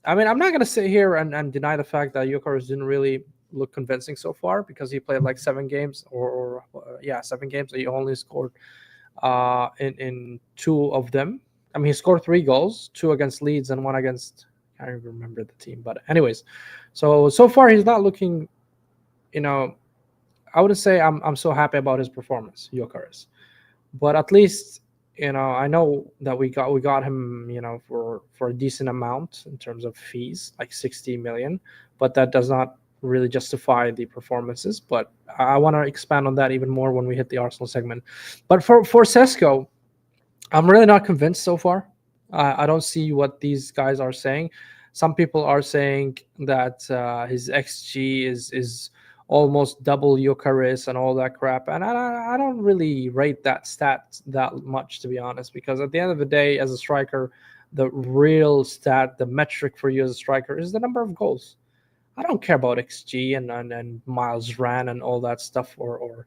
I mean, I'm not gonna sit here and deny the fact that Yukar didn't really look convincing so far because he played like 7 games or yeah, 7 games. He only scored in 2 of them. I mean, he scored 3 goals, 2 against Leeds and 1 against, I can't even remember the team. But anyways, so far he's not looking. You know, I wouldn't say I'm so happy about his performance, Yokeres, but at least I know that we got him for a decent amount in terms of fees, like 60 million, but that does not really justify the performances. But I want to expand on that even more when we hit the Arsenal segment. But for Sesko, I'm really not convinced so far. I don't see what these guys are saying. Some people are saying that his XG is almost double Eucharist and all that crap, and I don't really rate that stat that much, to be honest. Because at the end of the day, as a striker, the real stat, the metric for you as a striker, is the number of goals. I don't care about XG and miles ran and all that stuff or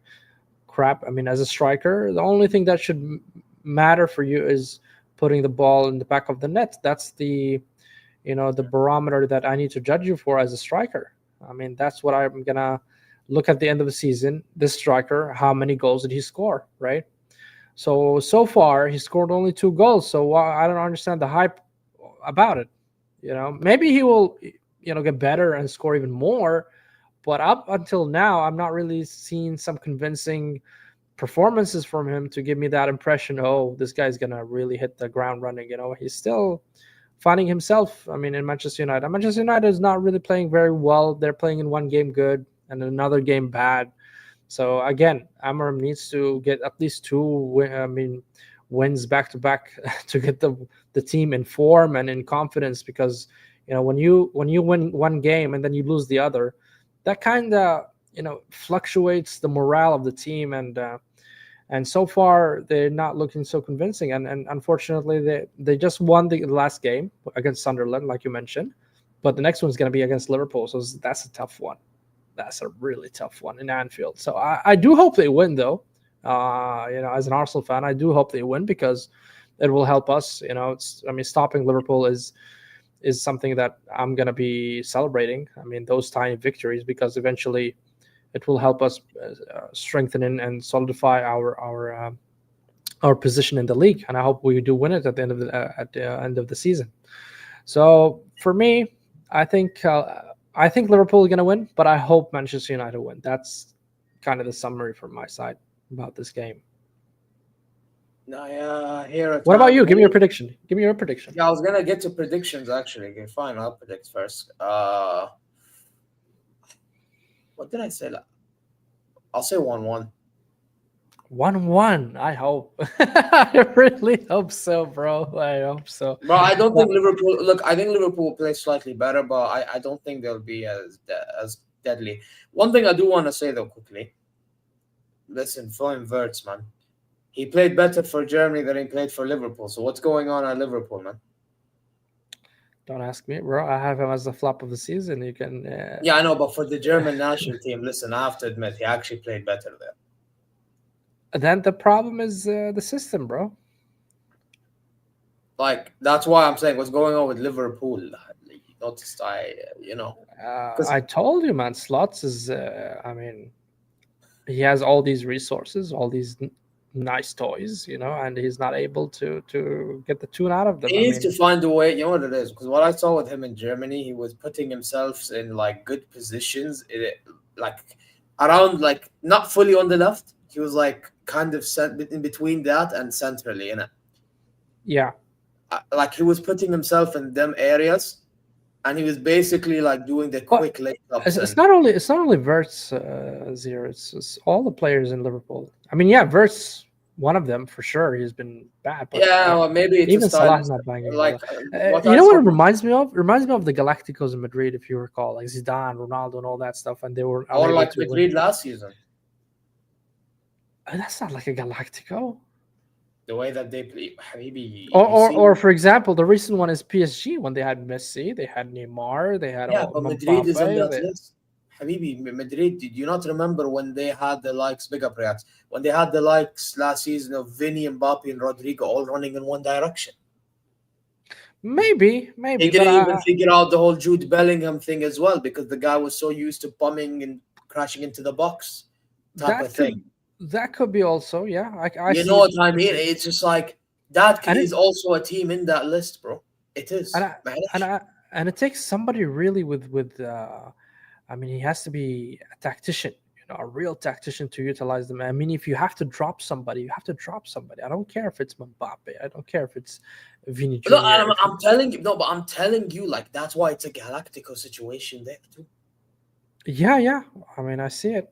crap. I mean, as a striker, the only thing that should matter for you is putting the ball in the back of the net. That's the barometer that I need to judge you for as a striker. I mean, that's what I'm gonna look at the end of the season. This striker, how many goals did he score, right? So far he scored only 2 goals. So I don't understand the hype about it. Maybe he will get better and score even more. But up until now, I'm not really seeing some convincing performances from him to give me that impression. Oh, this guy's gonna really hit the ground running. He's still finding himself. I mean, in Manchester United is not really playing very well. They're playing in one game good and another game bad. So again, Amarim needs to get at least 2 wins back to back to get the team in form and in confidence. Because when you win one game and then you lose the other, that kind of fluctuates the morale of the team. And so far they're not looking so convincing. And unfortunately, they just won the last game against Sunderland, like you mentioned, but the next one's going to be against Liverpool. So that's a tough one. That's a really tough one in Anfield. So I do hope they win, though. As an Arsenal fan, I do hope they win because it will help us. Stopping Liverpool is something that I'm going to be celebrating. I mean, those tiny victories, because eventually it will help us strengthen and solidify our position in the league. And I hope we do win it at the end of the season. So for me, I think Liverpool is going to win, but I hope Manchester United win. That's kind of the summary from my side about this game. No, yeah, here. What about you? Give me your prediction. Yeah, I was gonna get to predictions actually. Okay, fine, I'll predict first. What did I say? I'll say 1-1. 1-1. I hope. I really hope so, bro. I hope so. Bro, I don't think Liverpool. Look, I think Liverpool will play slightly better, but I don't think they'll be as deadly. One thing I do want to say though, quickly. Listen, Florian Wirtz, man, he played better for Germany than he played for Liverpool. So what's going on at Liverpool, man? Don't ask me, bro. I have him as the flop of the season. You can. Yeah, I know, but for the German national team, listen, I have to admit, he actually played better there. Then the problem is the system, bro. Like, that's why I'm saying what's going on with Liverpool. You noticed, I told you, man. Slots is. He has all these resources, all these nice toys, and he's not able to get the tune out of them. He needs to find a way. You know what it is? Because what I saw with him in Germany, he was putting himself in like good positions, like around, like not fully on the left. He was like kind of in between that and centrally, Yeah. Like he was putting himself in them areas, and he was basically like doing the But quick layups it's and not only Verts, Zero. It's all the players in Liverpool. I mean, yeah, Verts one of them for sure. He's been bad, but yeah, well, maybe it's a even style. Salah's not banging well. Like what You I know what saw, it reminds me of? It reminds me of the Galacticos in Madrid, if you recall, like Zidane, Ronaldo, and all that stuff, and they were or unable like to win. Madrid last season, That's not like a Galactico. the way that they play. Maybe you Or see, for example, the recent one is PSG when they had Messi, they had Neymar, they had yeah, all but Madrid is on Mbappe. that list. Habibi, Madrid, did you not remember when they had the likes, big up Riyadh, when they had the likes last season of Vinny, Mbappe, and Rodrigo all running in one direction? Maybe, They but didn't even figure out the whole Jude Bellingham thing as well because the guy was so used to bombing and crashing into the box type that of thing. could be also, yeah. I You know see, what I mean? It's just like that and is it also a team in that list, bro. It and is. I, and معلش. I, and it takes somebody really with I mean, he has to be a tactician, a real tactician to utilize them. I mean, if you have to drop somebody, you have to drop somebody. I don't care if it's Mbappe. I don't care if it's Vini No, Jr. If I'm telling you, no, but I'm telling you, like that's why it's a Galactico situation there too. yeah, yeah. I mean, I see it.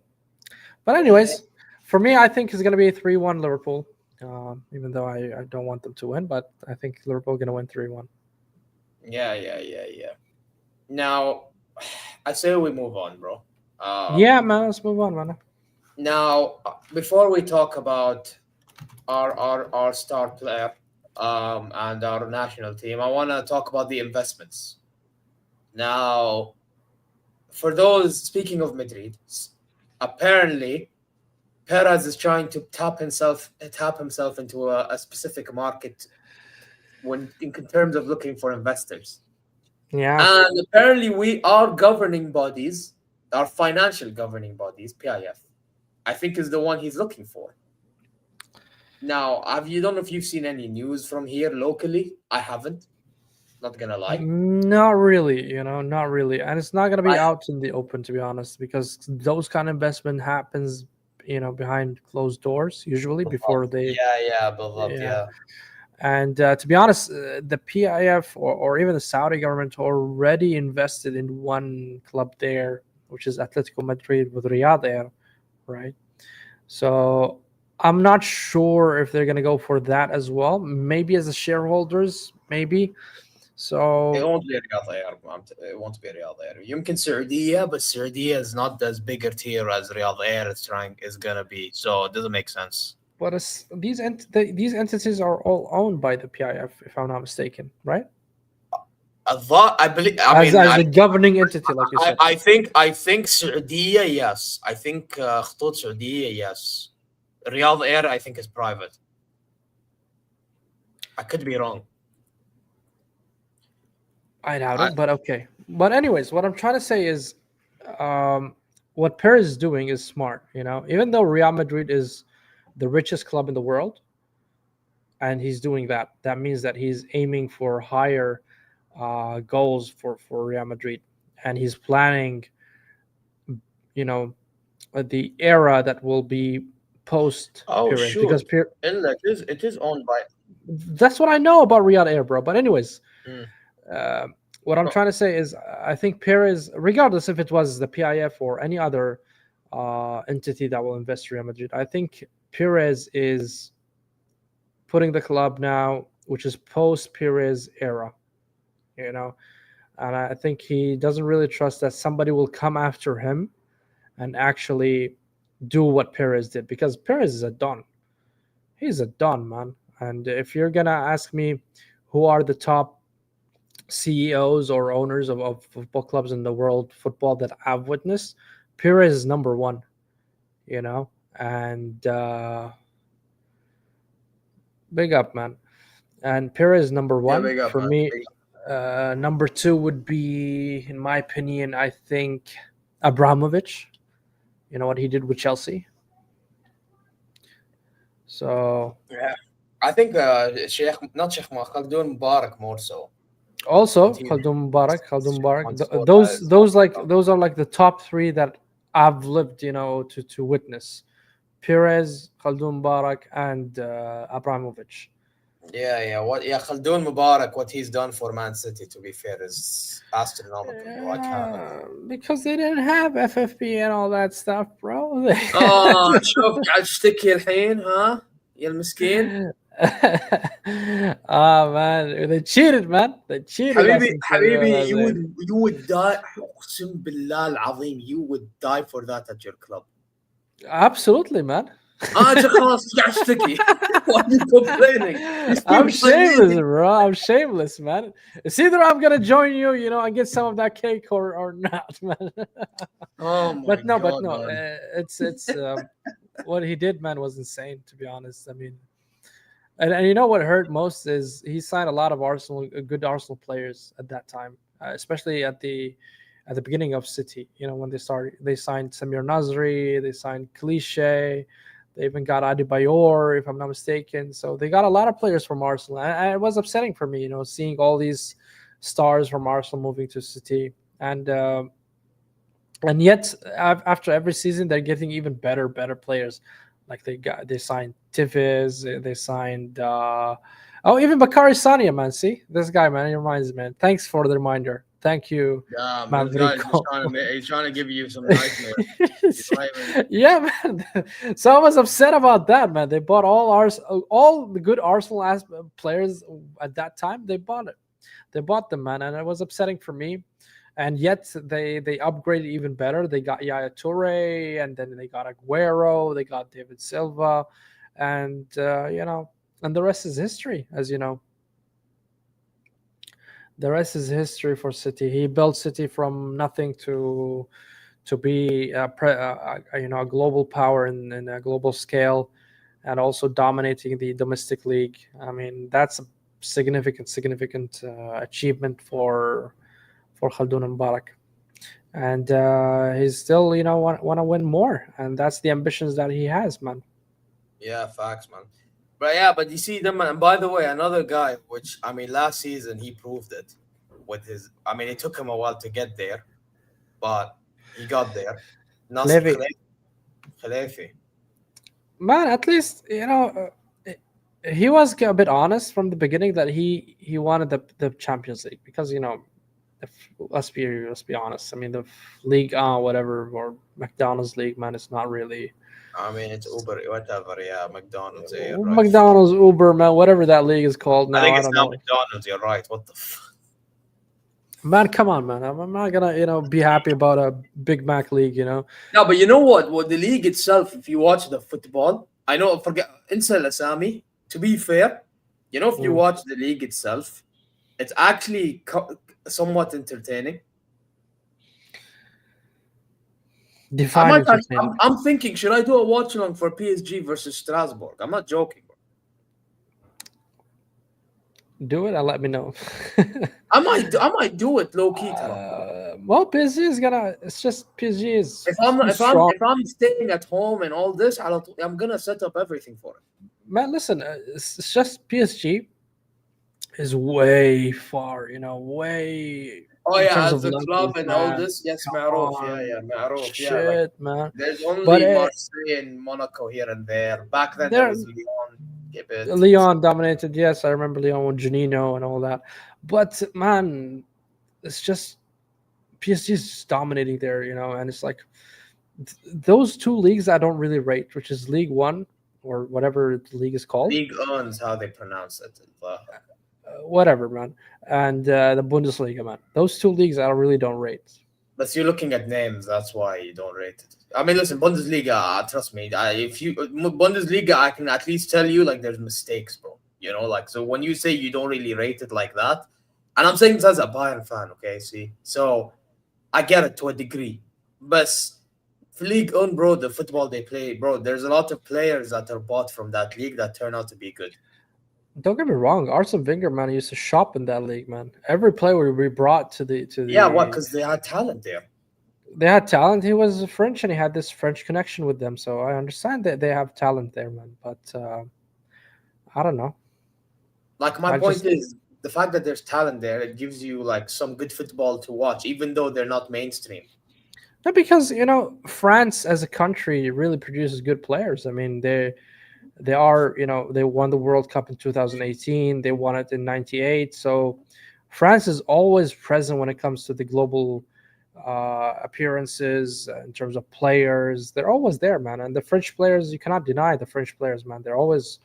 But Yeah, anyways, for me, I think it's going to be 3-1 Liverpool. Even though I don't want them to win, but I think Liverpool going to win 3-1. yeah. Now, I say we move on, bro. Yeah, man. Let's move on, man. Now, before we talk about our star player and our national team, I want to talk about the investments. Now, for those speaking of Madrid, apparently Perez is trying to tap himself into a specific market when in terms of looking for investors. Yeah. And apparently, we are governing bodies, our financial governing bodies, PIF, I think is the one he's looking for. Now, have you don't know if you've seen any news from here locally? I haven't. Not gonna lie. Not really, not really. And it's not going to be I out in the open, to be honest, because those kind of investment happens, behind closed doors, usually before they, yeah, بالضبط, yeah. yeah. And to be honest, the PIF or even the Saudi government already invested in one club there, which is Atletico Madrid with Riyadh Air, right? So I'm not sure if they're going to go for that as well. Maybe as the shareholders, maybe. It So won't be Riyadh Air. It won't be Riyadh Air. يمكن Saudiya, but Saudiya is not as big a tier as Riyadh Air is gonna be. So it doesn't make sense. but these entities are all owned by the PIF, if I'm not mistaken, right? I believe. I As mean, as the governing entity, like you said. I think Saudiya, yes. I think خطوط Saudiya, yes. Riyadh Air, I think, is private. I could be wrong. I doubt I, it, but okay. But anyways, what I'm trying to say is, what Perez is doing is smart. Even though Real Madrid is the richest club in the world, and he's doing that, that means that he's aiming for higher goals for Real Madrid, and he's planning, you know, the era that will be post oh Perez, shoot! because And it is owned by. that's what I know about Riyadh Air, bro. But anyways, Mm, uh, what I'm no, trying to say is, I think Perez, regardless if it was the PIF or any other entity that will invest Real Madrid, I think Perez is putting the club now, which is post Perez era, you know, and I think he doesn't really trust that somebody will come after him and actually do what Perez did, because Perez is a don. He's a don, man. And if you're gonna ask me who are the top CEOs or owners of football clubs in the world football that I've witnessed, Perez is number one, and big up, man. And Perez is number yeah, one big up, for man. me. Big up. Number two would be, in my opinion, I think Abramovich. You know what he did with Chelsea. So Yeah, I think Sheikh, not Sheikh Khaldun Mubarak more so. also Continue. Khaldun Mubarak. Once more, Those are like the top three that I've lived, to witness. Perez, Khaldun Mubarak, and Abramovich. Yeah. What? Yeah, Khaldoon Mubarak. What he's done for Man City, to be fair, is astronomical, bro. I can't. Because they didn't have FFP and all that stuff, bro. شوف قاعد تشتكي الحين ها يا المسكين. Man, they cheated, man. They cheated us حبيبي into حبيبي you realizing. would you would die اقسم بالله العظيم you would die for that at your club. Absolutely, man. انت خلاص قاعد تشتكي. Why are you complaining? You seem I'm like shameless, me. bro. I'm shameless, man. It's either I'm gonna join you, and get some of that cake, or not, man. Oh my but god, no. man. It's what he did, man, was insane. To be honest, I mean, and you know what hurt most is he signed a lot of good Arsenal players at that time, especially at the beginning of City. When they signed Samir Nasri, they signed Cliche, they even got Adebayor, if I'm not mistaken. So they got a lot of players from Arsenal, and it was upsetting for me, seeing all these stars from Arsenal moving to City, and yet after every season they're getting even better players. Like they signed Tifis, they signed even Bakary Sania, man. See this guy, man. He reminds me, man. Thanks for the reminder. Thank you, Yeah, man, this guy is just Mavrico. he's trying to give you some nightmares. He's not even. Yeah, man. So I was upset about that, man. They bought all the good Arsenal players at that time. They bought it. They bought them, man, and it was upsetting for me. And yet they upgraded even better. They got Yaya Toure, and then they got Aguero. They got David Silva, and and the rest is history, as you know. The rest is history for City. He built City from nothing to be a global power in a global scale, and also dominating the domestic league. I mean, that's a significant achievement for Khaldoon Mubarak, and he's still want to win more, and that's the ambitions that he has, man. Yeah, facts, man. But yeah, but you see them, and by the way, another guy, which I mean, last season he proved it with his. I mean, it took him a while to get there, but he got there. Nasser Levy, Khalifi. man, at least he was a bit honest from the beginning that he wanted the Champions League, because let's be honest. I mean, the league, whatever, or McDonald's league, man, it's not really I mean, it's Uber, whatever. Yeah, McDonald's. Yeah, you're right. McDonald's, Uber, man, whatever that league is called I now. think I it's don't now know. McDonald's. You're right. What the? Man, come on, man. I'm not gonna, be happy about a Big Mac league. No, but you know what? What the league itself, if you watch the football, I know, forget, Insa Asami, to be fair, if you Mm. watch the league itself, it's actually somewhat entertaining. I Define might, entertaining. I'm thinking, should I do a watch along for PSG versus Strasbourg? I'm not joking. Do it and let me know. I might do it low key. Well, PSG is gonna. It's just PSG is If I'm too if I'm strong. if I'm staying at home and all this, I'm gonna set up everything for it. Man, listen, it's just PSG is way far. Way Oh in yeah, terms as of the club levels, and all man. this, yes, Come Maroof, yeah, on, Maroof, yeah. Like shit, man. there's But only Marseille and Monaco here and there. Back then there they're was Lyon, a bit. Leon dominated. Yes, I remember Leon with Janino and all that. But man, it's just PSG is dominating there, and it's like those two leagues I don't really rate, which is League One or whatever the league is called, League On's how they pronounce it. whatever, man, and the Bundesliga, man. Those two leagues I really don't rate. But you're looking at names, that's why you don't rate it. I mean, listen, Bundesliga, trust me. If you Bundesliga, I can at least tell you like there's mistakes, bro. Like so when you say you don't really rate it like that, and I'm saying this as a Bayern fan, okay? See, so I get it to a degree, but League On, bro, the football they play, bro, there's a lot of players that are bought from that league that turn out to be good. Don't get me wrong, Arsene Wenger, man, used to shop in that league, man. Every player we brought to the Yeah, what? Because they had talent there. They had talent. He was French, and he had this French connection with them. So I understand that they have talent there, man. But I don't know. Like my point is the fact that there's talent there, it gives you like some good football to watch, even though they're not mainstream. No, because France as a country really produces good players. I mean, They are, they won the World Cup in 2018. They won it in '98. So France is always present when it comes to the global appearances in terms of players. They're always there, man. And the French players, you cannot deny the French players, man. They're always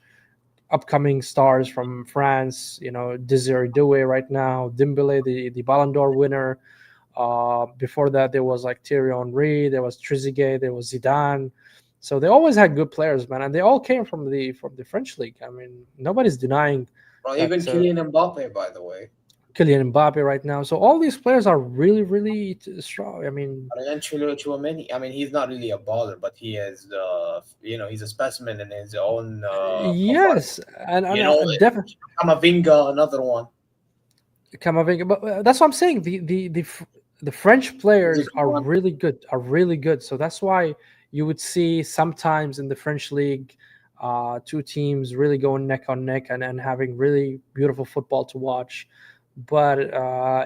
upcoming stars from France. Desiree Doué right now, Dembele, the Ballon d'Or winner. Before that, there was like Thierry Henry, there was Trezeguet, there was Zidane. So they always had good players, man, and they all came from the French league. I mean, nobody's denying Or that. even Kylian Mbappe, by the way. Kylian Mbappe right now. So all these players are really, really strong. I mean, And Chouameni, I mean, he's not really a baller, but he is, he's a specimen in his own profile. yes, and You know, definitely Kamavinga, another one. Kamavinga. But that's what I'm saying. The French players are One. really good. Are really good. So that's why you would see sometimes in the French league, two teams really going neck on neck and having really beautiful football to watch. But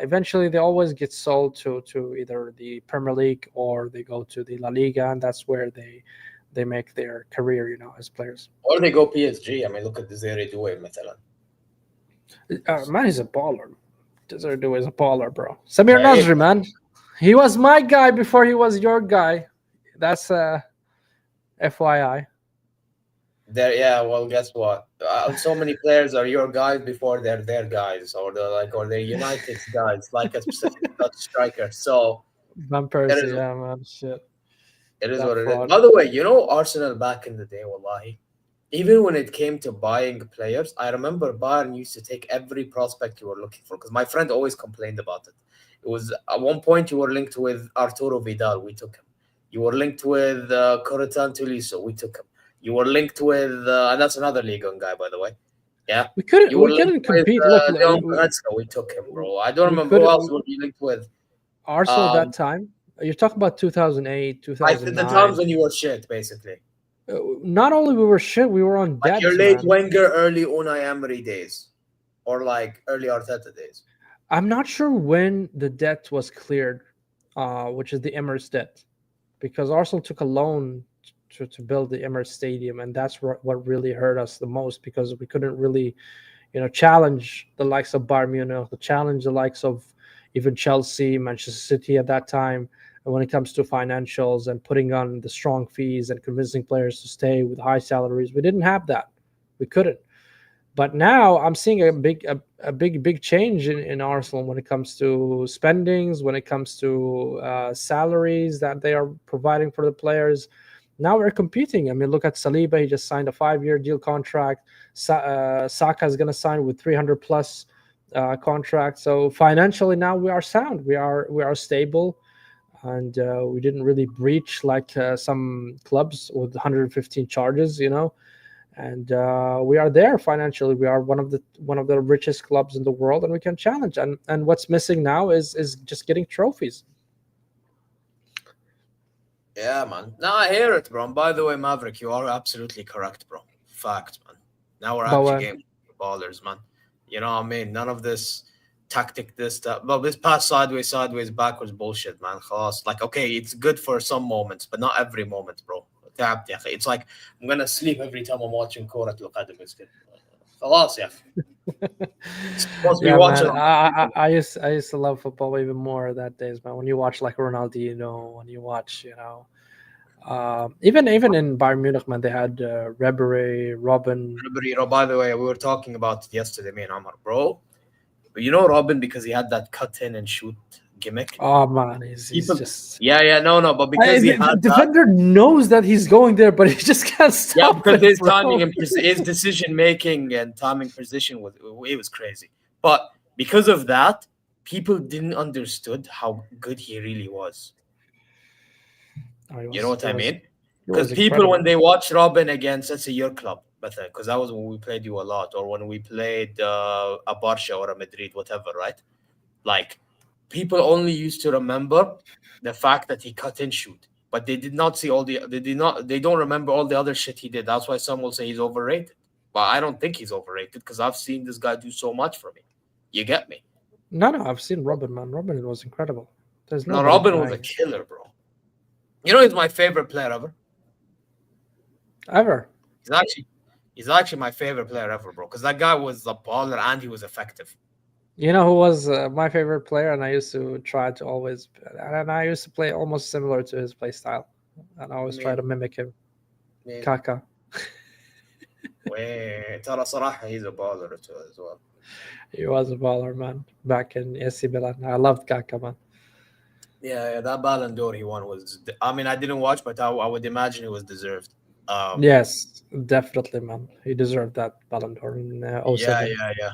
eventually, they always get sold to either the Premier League or they go to the La Liga, and that's where they make their career, as players. Or they go PSG. I mean, look at Desiree Doué, مثلا. Man, he's a baller. Desiree Doué is a baller, bro. Samir Hey, Nasri, man, he was my guy before he was your guy. That's FYI. there, yeah. Well, guess what? So many players are your guys before they're their guys, or they're United's guys, like a specific Dutch striker. So Van it Persie, is, yeah, man, shit. it is That what it is. fraud. By the way, Arsenal back in the day, wallahi. Even when it came to buying players, I remember Bayern used to take every prospect you were looking for because my friend always complained about it. It was at one point you were linked with Arturo Vidal, we took him. You were linked with Corentin Tolisso, we took him. You were linked with, and that's another Ligue 1 guy, by the way. Yeah. We couldn't You were we linked couldn't with compete. Look, Leon Goretzka, we took him, bro. I don't we remember who else couldn't. were you linked with. Arsenal at that time. You're talking about 2008, Like the 2009. times when you were shit, basically. Not only we were shit, we were on Like debt, your late man. Wenger, early Unai Emery days. Or like early Arteta days. I'm not sure when the debt was cleared, which is the Emirates debt, because Arsenal took a loan to build the Emirates Stadium, and that's what really hurt us the most because we couldn't really, challenge the likes of Bayern Munich, challenge the likes of even Chelsea, Manchester City at that time. And when it comes to financials and putting on the strong fees and convincing players to stay with high salaries, we didn't have that. We couldn't. But now I'm seeing a big change in Arsenal when it comes to spendings, when it comes to salaries that they are providing for the players. Now we're competing. I mean, look at Saliba. He just signed a 5-year deal contract. Saka is going to sign with 300 plus contract. So financially now we are sound. We are stable, and we didn't really breach like some clubs with 115 charges. And we are there financially. We are one of the richest clubs in the world, and we can challenge. And what's missing now is just getting trophies. Yeah, man. No, I hear it, bro. And by the way, Maverick, you are absolutely correct, bro. Fact, man. Now we're But actually getting ballers, man. You know what I mean? None of this tactic, this, that. Well, this pass sideways, backwards bullshit, man. خلاص. Like, okay, it's good for some moments, but not every moment, bro. تعبت يا أخي. It's like I'm gonna sleep every time I'm watching كرة القدم. It's good. خلاص يا أخي. Supposed to be yeah, watching. man. I used to love football even more that days, man. When you watch like Ronaldinho, when you watch, even in Bayern Munich, man, they had Ribery, Robin. By the way, we were talking about it yesterday, me and Amar, bro. But Robin, because he had that cut in and shoot gimmick. Oh man, he's People, just no, but because he the had defender knows that he's going there, but he just can't stop. because it, his bro. timing and his decision making and timing position was crazy. But because of that, people didn't understood how good he really was. You know what I mean? Because people, when they watch Robin against, let's say, your club, because that was when we played you a lot, or when we played a Barca or a Madrid, whatever, right? Like, people only used to remember the fact that he cut and shoot, but they did not see they don't remember all the other shit he did. That's why some will say he's overrated. But I don't think he's overrated because I've seen this guy do so much for me. You get me? No, I've seen Robin, man. Robin was incredible. There's no. Robin was a killer, bro. He's my favorite player ever. Ever. He's actually, He's actually my favorite player ever, bro. Because that guy was a baller and he was effective. You know who was my favorite player, and I used to try to always, and I used to play almost similar to his play style, and I always try to مين mimic him. مين Kaka. ترى صراحة he's a baller too as well. He was a baller, man. Back in AC Milan, I loved Kaka, man. Yeah, that Ballon d'Or he won was. I mean, I didn't watch, but I would imagine it was deserved. Yes, definitely, man. He deserved that Ballon d'Or in Yeah, 07. yeah, yeah.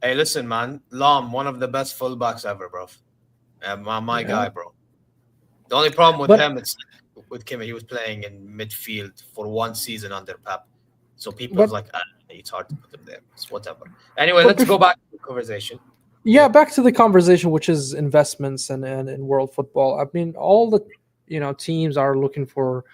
Hey, listen, man, Lam, one of the best fullbacks ever, bro. My Yeah, guy, bro. The only problem with but him, it's with Kim, he was playing in midfield for one season under Pep, so people's but like, it's hard to put him there. It's whatever. Anyway, but let's bef- go back to the conversation. yeah, Yeah. back to the conversation, which is investments and in world football. I mean, all the teams are looking for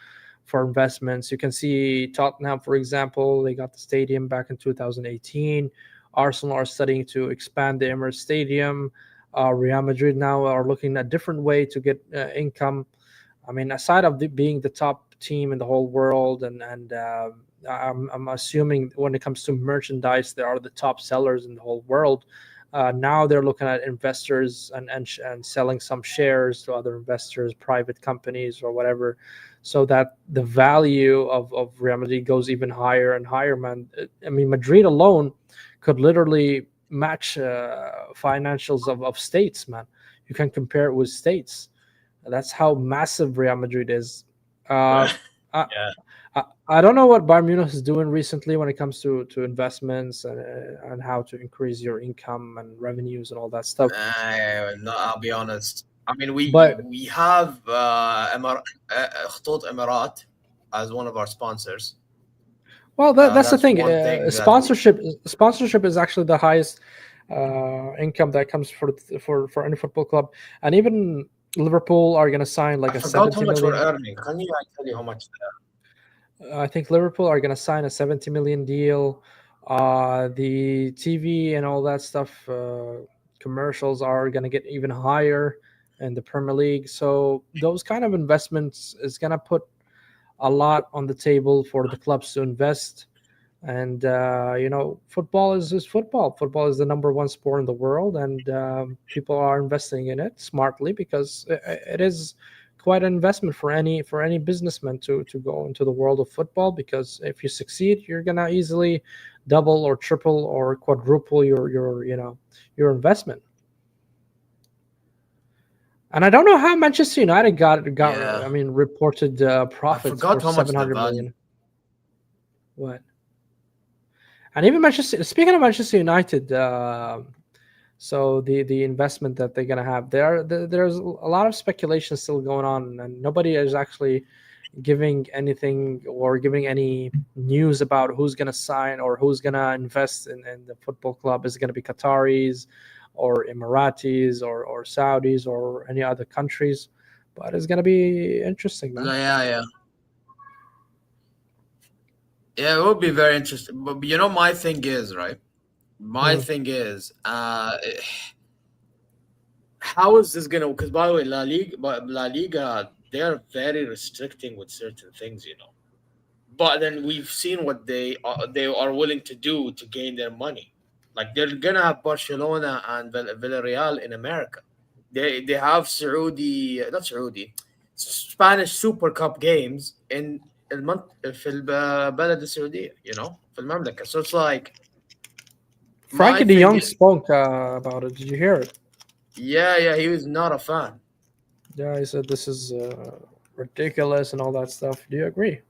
investments. You can see Tottenham, for example, they got the stadium back in 2018. Arsenal are studying to expand the Emirates Stadium. Real Madrid now are looking at different way to get income. I mean, aside of being the top team in the whole world, and I'm assuming when it comes to merchandise, they are the top sellers in the whole world. Now they're looking at investors and selling some shares to other investors, private companies or whatever, so that the value of Real Madrid goes even higher and higher. Man, I mean, Madrid alone could literally match financials of states. Man, you can compare it with states. That's how massive Real Madrid is. Uh, I, Yeah. I don't know what Bayern Munich is doing recently when it comes to investments and how to increase your income and revenues and all that stuff. No, I'll be honest. I mean, we But we have خطوط Emirat as one of our sponsors. well, that's the That's thing. one thing that we. Sponsorship is actually the highest income that comes for any football club, and even Liverpool are going to sign I like a forgot how 70 much we're million. earning. Can I tell you how much? I think Liverpool are going to sign a 70 million deal. The TV and all that stuff, commercials are going to get even higher in the Premier League. So those kind of investments is going to put a lot on the table for the clubs to invest. And football is football. Football is the number one sport in the world, and people are investing in it smartly because it is quite an investment for any businessman to go into the world of football. Because if you succeed, you're gonna easily double or triple or quadruple your investment. And I don't know how Manchester United got Yeah, I mean reported I profits for forgot how much the 700 value. million. What? And even Manchester. Speaking of Manchester United, so the investment that they're gonna have there's a lot of speculation still going on, and nobody is actually giving anything or giving any news about who's gonna sign or who's gonna invest in the football club. Is it gonna be Qataris or Emiratis or Saudis or any other countries? But it's gonna be interesting, man. Yeah, yeah, yeah. It would be very interesting. But my thing is right. My Mhm. thing is, how is this gonna? Because by the way, La Liga, they are very restricting with certain things. But then we've seen what they are willing to do to gain their money. Like they're gonna have Barcelona and Villarreal in America. They have Saudi, not Saudi, Spanish Super Cup games in في البلد السعودية, في المملكة. So it's like my Frankie De thing Jong is, spoke about it. Did you hear it? yeah, yeah, he was not a fan. Yeah, he said this is ridiculous and all that stuff. Do you agree?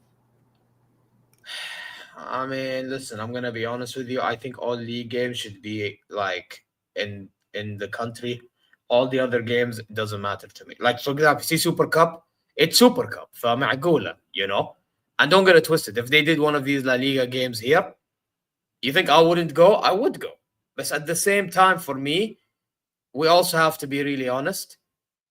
I mean, listen, I'm gonna be honest with you. I think all league games should be like in the country. All the other games doesn't matter to me. Like for example, see Super Cup, it's Super Cup, فمعقولة. And don't get it twisted. If they did one of these La Liga games here, you think I wouldn't go? I would go. But at the same time, for me, we also have to be really honest.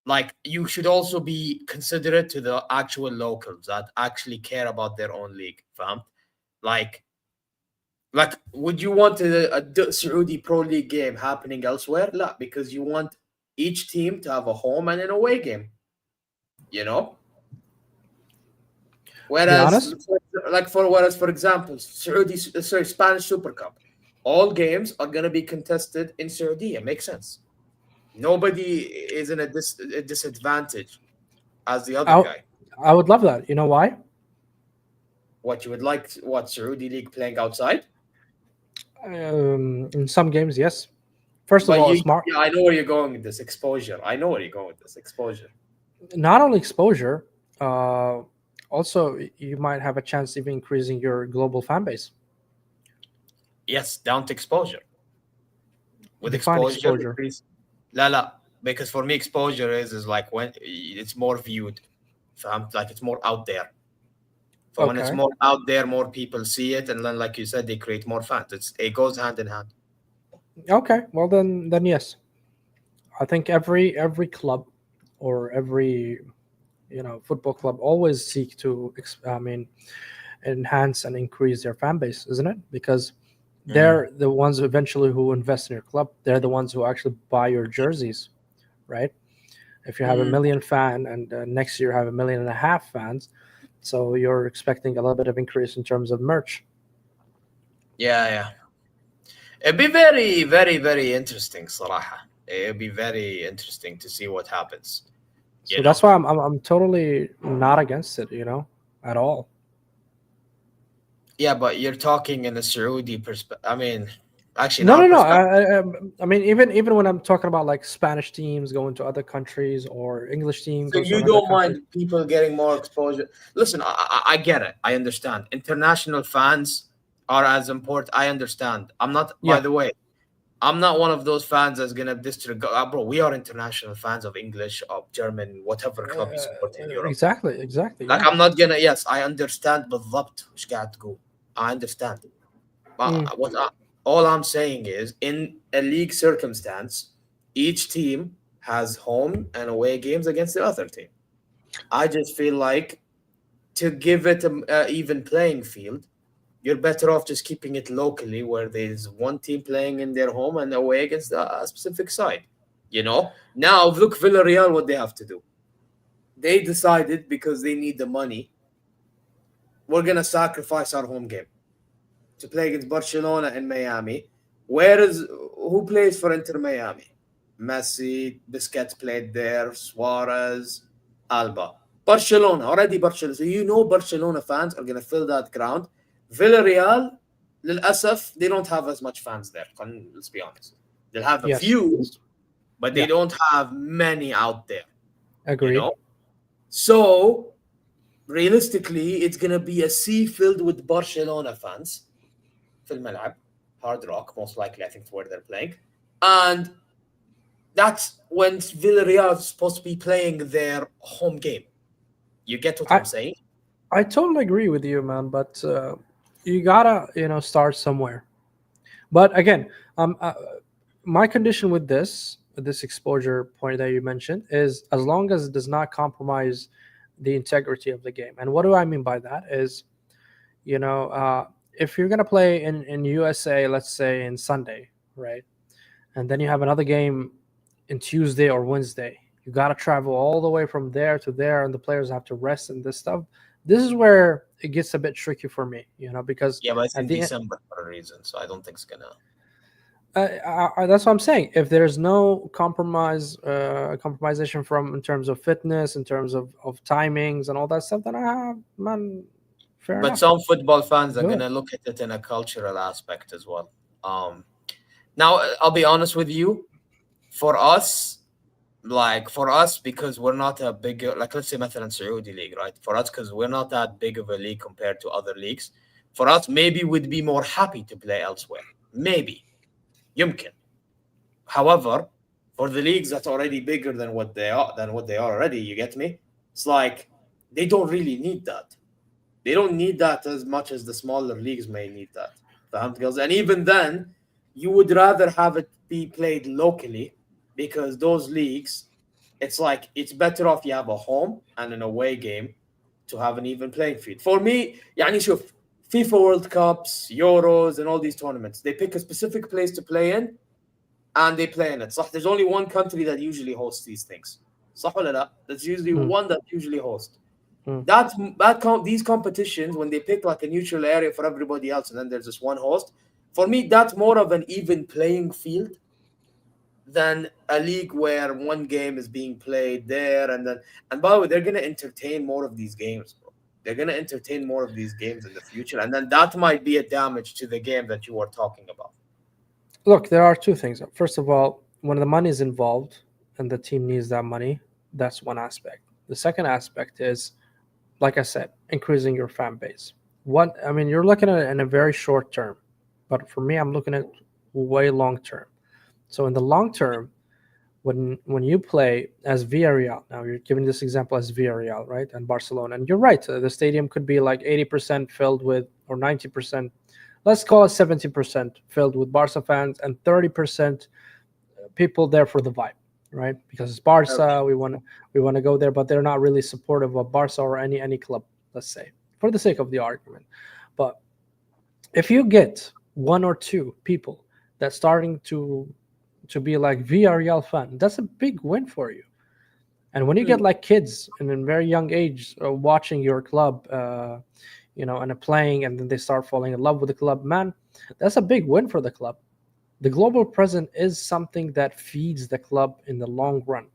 Like you should also be considerate to the actual locals that actually care about their own league. Fam? Like would you want a Saudi Pro League game happening elsewhere? No, because you want each team to have a home and an away game, you know? To be Whereas, honest, for like for whereas for example, Spanish Super Cup, all games are gonna be contested in Saudi. It makes sense. Nobody is in a disadvantage as the other I, guy. I would love that. You know why? What you would like? What Saudi league playing outside? In some games, yes. First of But all, you, smart. yeah, I know where you're going with this exposure. I know where you're going with this exposure. Not only exposure, uh, also you might have a chance of increasing your global fan base. Yes, down to exposure. With Define exposure, exposure. increase. La la. Because for me, exposure is like when it's more viewed. Like it's more out there. For when it's Okay. more out there, more people see it, and then, like you said, they create more fans. It goes hand in hand. Okay. Well, then yes. I think every club or every football club always seek to enhance and increase their fan base, isn't it? Because Mm. they're the ones eventually who invest in your club. They're the ones who actually buy your jerseys, right? If you have a Mm. million fan and next year have a million and a half fans, so you're expecting a little bit of increase in terms of merch. Yeah, yeah. It'd be very, very, very interesting, صراحة. It'd be very interesting to see what happens. You So know. that's why I'm totally not against it, at all. Yeah, but you're talking in a Saudi perspective. I mean, actually, in No, our no, no. perspective. I mean, even when I'm talking about like Spanish teams going to other countries or English team So goes to you another don't country. mind people getting more exposure? Listen, I get it. I understand. International fans are as important. I understand. I'm not. By Yeah, the way, I'm not one of those fans that's gonna disregard. Bro, we are international fans of English, of German, whatever club you support in Europe. exactly, exactly. Like Yeah. I'm not gonna. Yes, I understand بالضبط وش قاعد تقول. I understand. Mm. All I'm saying is, in a league circumstance, each team has home and away games against the other team. I just feel like to give it a even playing field, you're better off just keeping it locally, where there's one team playing in their home and away against a specific side. Now look Villarreal, what they have to do. They decided because they need the money, we're gonna sacrifice our home game to play against Barcelona in Miami. Who plays for Inter Miami? Messi, Busquets played there, Suarez, Alba. Barcelona, already Barcelona. So Barcelona fans are going to fill that ground. Villarreal, للأسف, they don't have as much fans there. Let's be honest. They'll have a Yes. few, but they Yeah. don't have many out there, you Agreed. know? So, realistically, it's going to be a sea filled with Barcelona fans. في الملعب, Hard Rock, most likely, I think, it's where they're playing. And that's when Villarreal is supposed to be playing their home game. You get what I I'm saying? I totally agree with you, man. But you gotta start somewhere. But again, my condition with this exposure point that you mentioned is as long as it does not compromise the integrity of the game. And what do I mean by that is, if you're gonna play in USA, let's say in Sunday, right, and then you have another game in Tuesday or Wednesday, you gotta travel all the way from there to there, and the players have to rest and this stuff. This is where it gets a bit tricky for me, because Yeah, but it's at in the end, December for a reason, so I don't think it's gonna. that's what I'm saying. If there's no compromisation from in terms of fitness, in terms of timings and all that stuff, then man, fair But enough. some football fans are Do it. gonna look at it in a cultural aspect as well. Now I'll be honest with you. For us, because we're not a big, like, let's say مثلا Saudi league, right? For us, because we're not that big of a league compared to other leagues. For us, maybe we'd be more happy to play elsewhere. Maybe, يمكن. However, for the leagues that's already bigger than what they are already, you get me? It's like they don't really need that. They don't need that as much as the smaller leagues may need that. فهمت قصدي? And even then, you would rather have it be played locally, because those leagues, it's like it's better off you have a home and an away game to have an even playing field. For me, يعني شوف, FIFA World Cups, Euros, and all these tournaments, they pick a specific place to play in, and they play in it. صح? There's only one country that usually hosts these things. صح ولا لا? That's usually Mm. one that usually hosts. Mm. These competitions, when they pick like a neutral area for everybody else, and then there's this one host, for me that's more of an even playing field than a league where one game is being played there and then. And by the way, they're gonna entertain more of these games, bro. They're gonna entertain more of these games in the future, and then that might be a damage to the game that you were talking about. Look, there are two things. First of all, when the money is involved and the team needs that money, that's one aspect. The second aspect is, like I said, increasing your fan base. I mean, you're looking at it in a very short term, but for me, I'm looking at way long term. So in the long term, when you play as Villarreal, now you're giving this example as Villarreal, right, and Barcelona, and you're right, the stadium could be like 80% filled with, or 90%, let's call it 70% filled with Barca fans, and 30% people there for the vibe, right? Because it's Okay. Barca, we want to go there, but they're not really supportive of Barca or any club, let's say, for the sake of the argument. But if you get one or two people that's starting to be like VRL fan, that's a big win for you. And when you get Mm, like kids in a very young age watching your club, and playing, and then they start falling in love with the club, man, that's a big win for the club. The global present is something that feeds the club in the long run,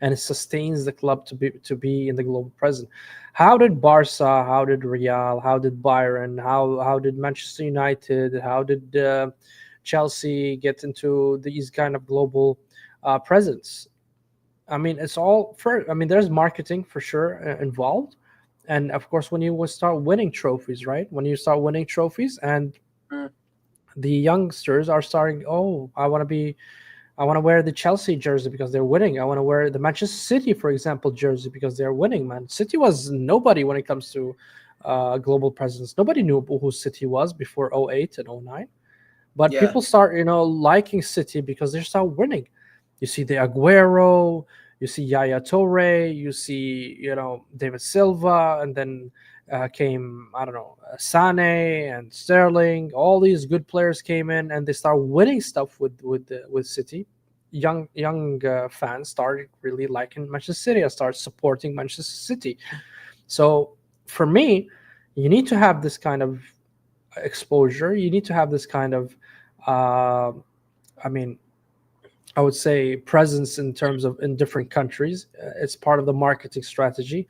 and it sustains the club to be in the global present. How did Barca? How did Real? How did Bayern? How did Manchester United? How did Chelsea get into these kind of global presence? I mean, it's all for. I mean, there's marketing for sure involved, and of course, when you will start winning trophies, right? When you start winning trophies, and mm. the youngsters are starting, oh, I want to wear the Chelsea jersey because they're winning. I want to wear the Manchester City, for example, jersey because they're winning. Man, City was nobody when it comes to global presence. Nobody knew who City was before '08 and '09. But Yeah, people start, liking City because they start winning. You see the Aguero, you see Yaya Toure, you see, David Silva, and then came, I don't know, Sane and Sterling. All these good players came in, and they start winning stuff with City. Young fans started really liking Manchester City. I started supporting Manchester City. So for me, you need to have this kind of exposure. You need to have this kind of, uh, I mean, I would say presence in terms of in different countries. It's part of the marketing strategy.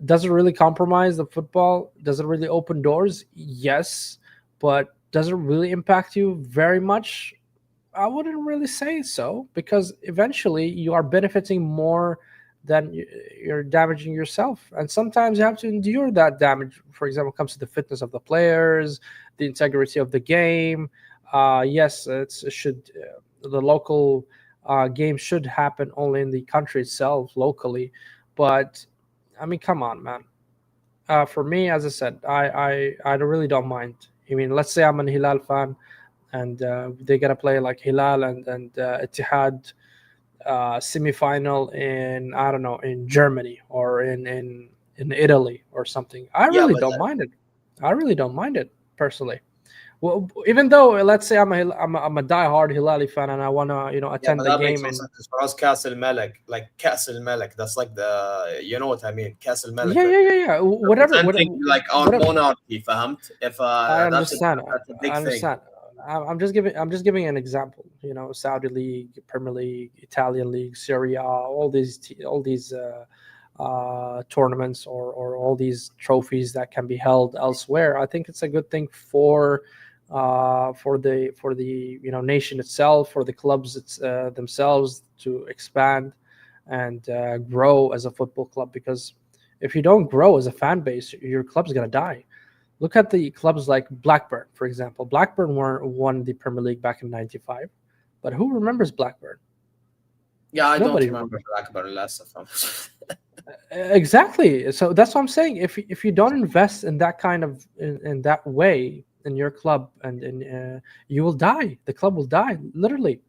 Does it really compromise the football? Does it really open doors? Yes, but does it really impact you very much? I wouldn't really say so, because eventually you are benefiting more than you're damaging yourself. And sometimes you have to endure that damage. For example, it comes to the fitness of the players, the integrity of the game. Yes, it should, the local game should happen only in the country itself, locally. But I mean, come on, man. For me, as I said, I really don't mind. I mean, let's say I'm an Hilal fan, and they gotta play like Hilal and Etihad semifinal in, I don't know, in Germany or in Italy or something. I yeah, really but don't mind it. I really don't mind it personally. Well, even though, let's say I'm a diehard Hilali fan and I wanna, yeah, attend but the that makes game, no and sense. 'Cause for us, Castle Malik, like Castle Malik, that's like the, you know what I mean, Castle Malik. yeah, yeah, yeah, yeah, whatever, Representing like our whatever. monarchy, فهمت? If I that's understand. that's a I big thing. understand. I'm just giving an example. Saudi League, Premier League, Italian League, Serie A, all these tournaments, or all these trophies that can be held elsewhere. I think it's a good thing for the nation itself, for the clubs themselves to expand and grow as a football club. Because if you don't grow as a fan base, your club's gonna die. Look at the clubs like Blackburn, for example. Blackburn won the Premier League back in '95, but who remembers Blackburn? Yeah, I don't Nobody remember remembers. Akbar less of. Exactly. So that's what I'm saying. If you don't invest in that kind of in that way in your club, and you will die. The club will die literally.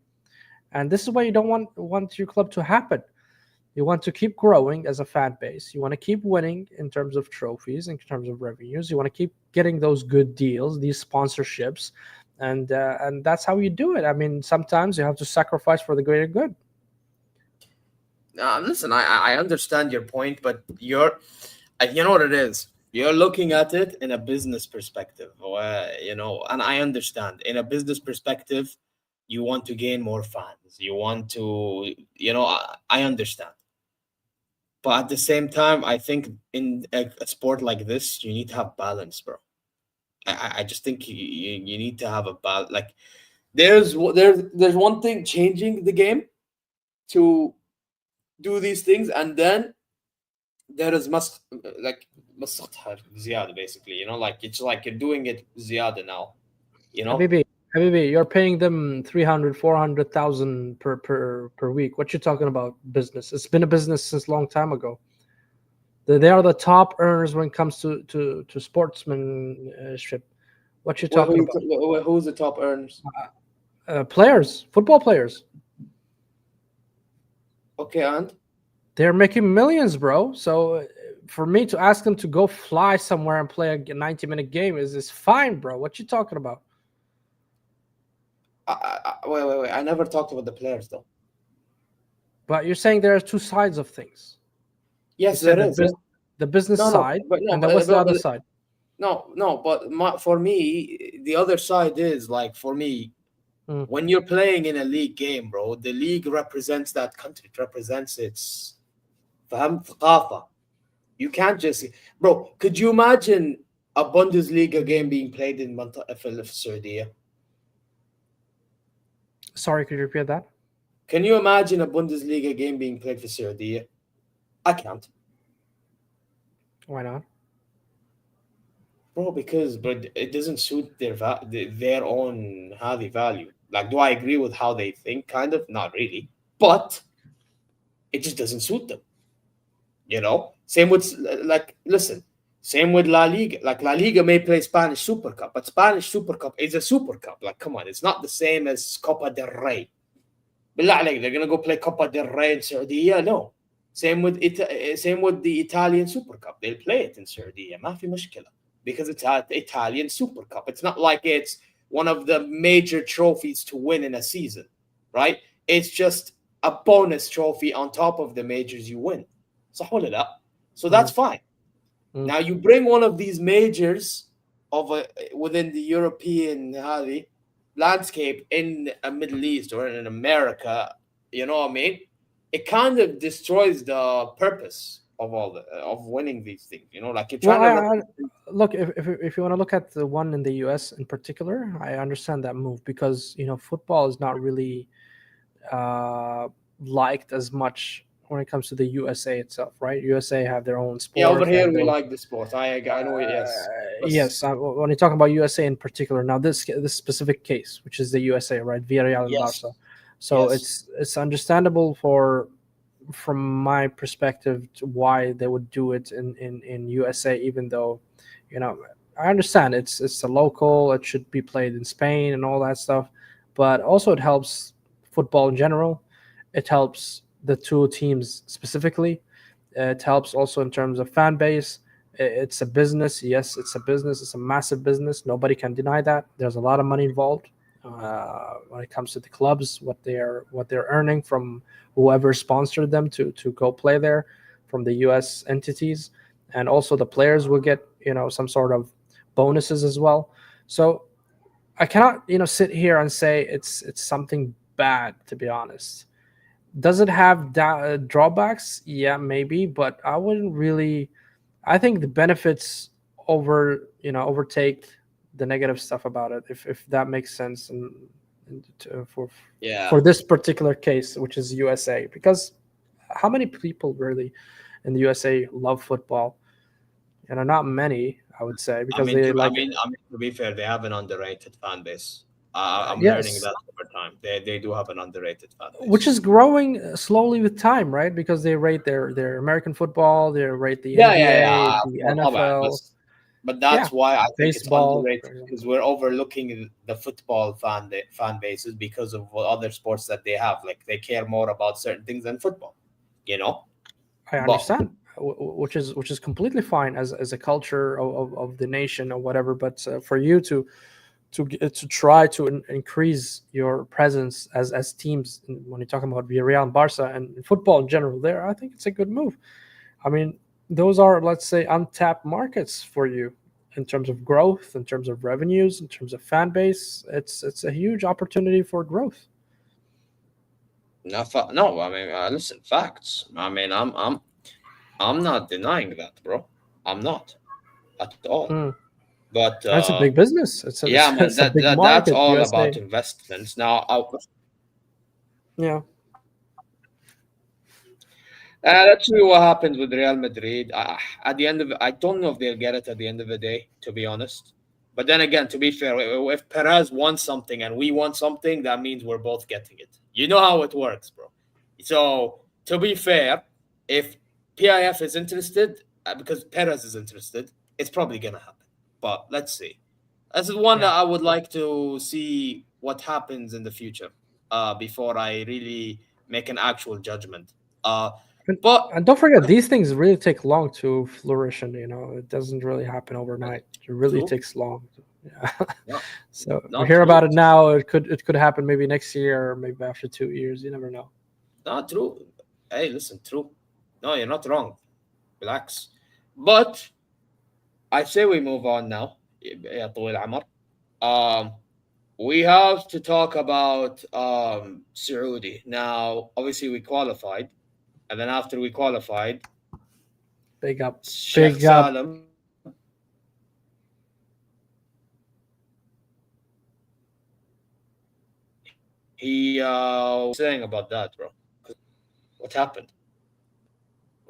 And this is why you don't want your club to happen. You want to keep growing as a fan base. You want to keep winning in terms of trophies, in terms of revenues. You want to keep getting those good deals, these sponsorships, and that's how you do it. I mean, sometimes you have to sacrifice for the greater good. Listen, I understand your point, but You know what it is? You're looking at it in a business perspective, and I understand. In a business perspective, you want to gain more fans. You want to, I understand. But at the same time, I think in a sport like this, you need to have balance, bro. I just think you need to have a balance. Like there's one thing changing the game to do these things, and then there is like مسختها زيادة basically, like it's like you're doing it زيادة now, you know. Habibi, you're paying them 300, 400,000 per week. What you talking about business? It's been a business since long time ago. They are the top earners when it comes to sportsmanship. What you talking about? Who's the top earners? Players, football players. Okay, and they're making millions, bro. So for me to ask them to go fly somewhere and play a 90-minute game is fine, bro. What you talking about? Wait. I never talked about the players though. But you're saying there are two sides of things. Yes, there is. The business side, and then what's the other side? No, but for me, the other side is like, for me, when you're playing in a league game, bro, the league represents that country. It represents its ثقافة. You can't just, bro. Could you imagine a Bundesliga game being played in Saudi? Sorry, could you repeat that? Can you imagine a Bundesliga game being played for Saudi? I can't. Why not? Bro, because it doesn't suit their own heavy value. Like, do I agree with how they think? Kind of, not really, but it just doesn't suit them. Same with listen. Same with La Liga. Like La Liga may play Spanish Super Cup, but Spanish Super Cup is a Super Cup. Like, come on, it's not the same as Copa del Rey. Billah alayk, they're gonna go play Copa del Rey in Saudi? No. Same with the Italian Super Cup. They'll play it in Saudi. ما في مشكلة. Because it's an Italian Super Cup. It's not like it's one of the major trophies to win in a season, right? It's just a bonus trophy on top of the majors you win. So that's fine. Now you bring one of these majors within the European landscape in a Middle East or in America, you know what I mean? It kind of destroys the purpose of winning these things, like you're trying look, if you want to look at the one in the US in particular, I understand that move because football is not really liked as much when it comes to the USA itself, right? USA have their own sport. Yeah, over here we like the sport. I know. Yes. When you talk about USA in particular, now this specific case, which is the USA, right? Villarreal and Barca. So it's understandable from my perspective why they would do it in USA, even though I understand it's a local, it should be played in Spain and all that stuff, but also it helps football in general. It helps the two teams specifically. It helps also in terms of fan base. It's a business. Yes, it's a business. It's a massive business. Nobody can deny that. There's a lot of money involved when it comes to the clubs, what they're earning from whoever sponsored them to go play there, from the US entities, and also the players will get some sort of bonuses as well. So I cannot sit here and say it's something bad, to be honest. Does it have drawbacks? Yeah, maybe, but I wouldn't really. I think the benefits overtake the negative stuff about it, if that makes sense, and for this particular case, which is USA, because how many people really in the USA love football? Not many, I would say, because to be fair, they have an underrated fan base. I'm learning that over time. They do have an underrated fan base, which is growing slowly with time, right? Because they rate their American football, they rate the NBA, the NFL. But that's why I think baseball, it's underrated, because we're overlooking the football fan bases because of other sports that they have. Like, they care more about certain things than football. I understand, which is completely fine as a culture of the nation or whatever. But for you to try to increase your presence as teams, when you're talking about Villarreal and Barca and football in general, there, I think it's a good move. I mean, those are, let's say, untapped markets for you in terms of growth, in terms of revenues, in terms of fan base. It's a huge opportunity for growth. No, no, I mean, listen, facts. I mean, I'm not denying that, bro. I'm not at all. Mm. But That's a big business. yeah, man, It's a big that's market, all about USA. investments. Now, Yeah, let's see what happens with Real Madrid. At the end of it, I don't know if they'll get it at the end of the day, to be honest. But then again, to be fair, if Perez wants something and we want something, that means we're both getting it. You know how it works, bro. So, to be fair, if PIF is interested, because Perez is interested, it's probably going to happen. But let's see. This is one yeah. that I would like to see what happens in the future before I really make an actual judgment. Uh, And, but and don't forget, these things really take long to flourish, and it doesn't really happen overnight. It really true, takes long. Yeah. no, So we not hear true, about it now. It could happen maybe next year or maybe after 2 years. You never know. not true. Hey, listen, true. No, you're not wrong. Relax. But I say we move on now. يا طويل العمر. Um, we have to talk about Saudi. Now, obviously, we qualified, and then after we qualified, Big up, Sheikh big up. Salem, he was saying about that, bro. What happened?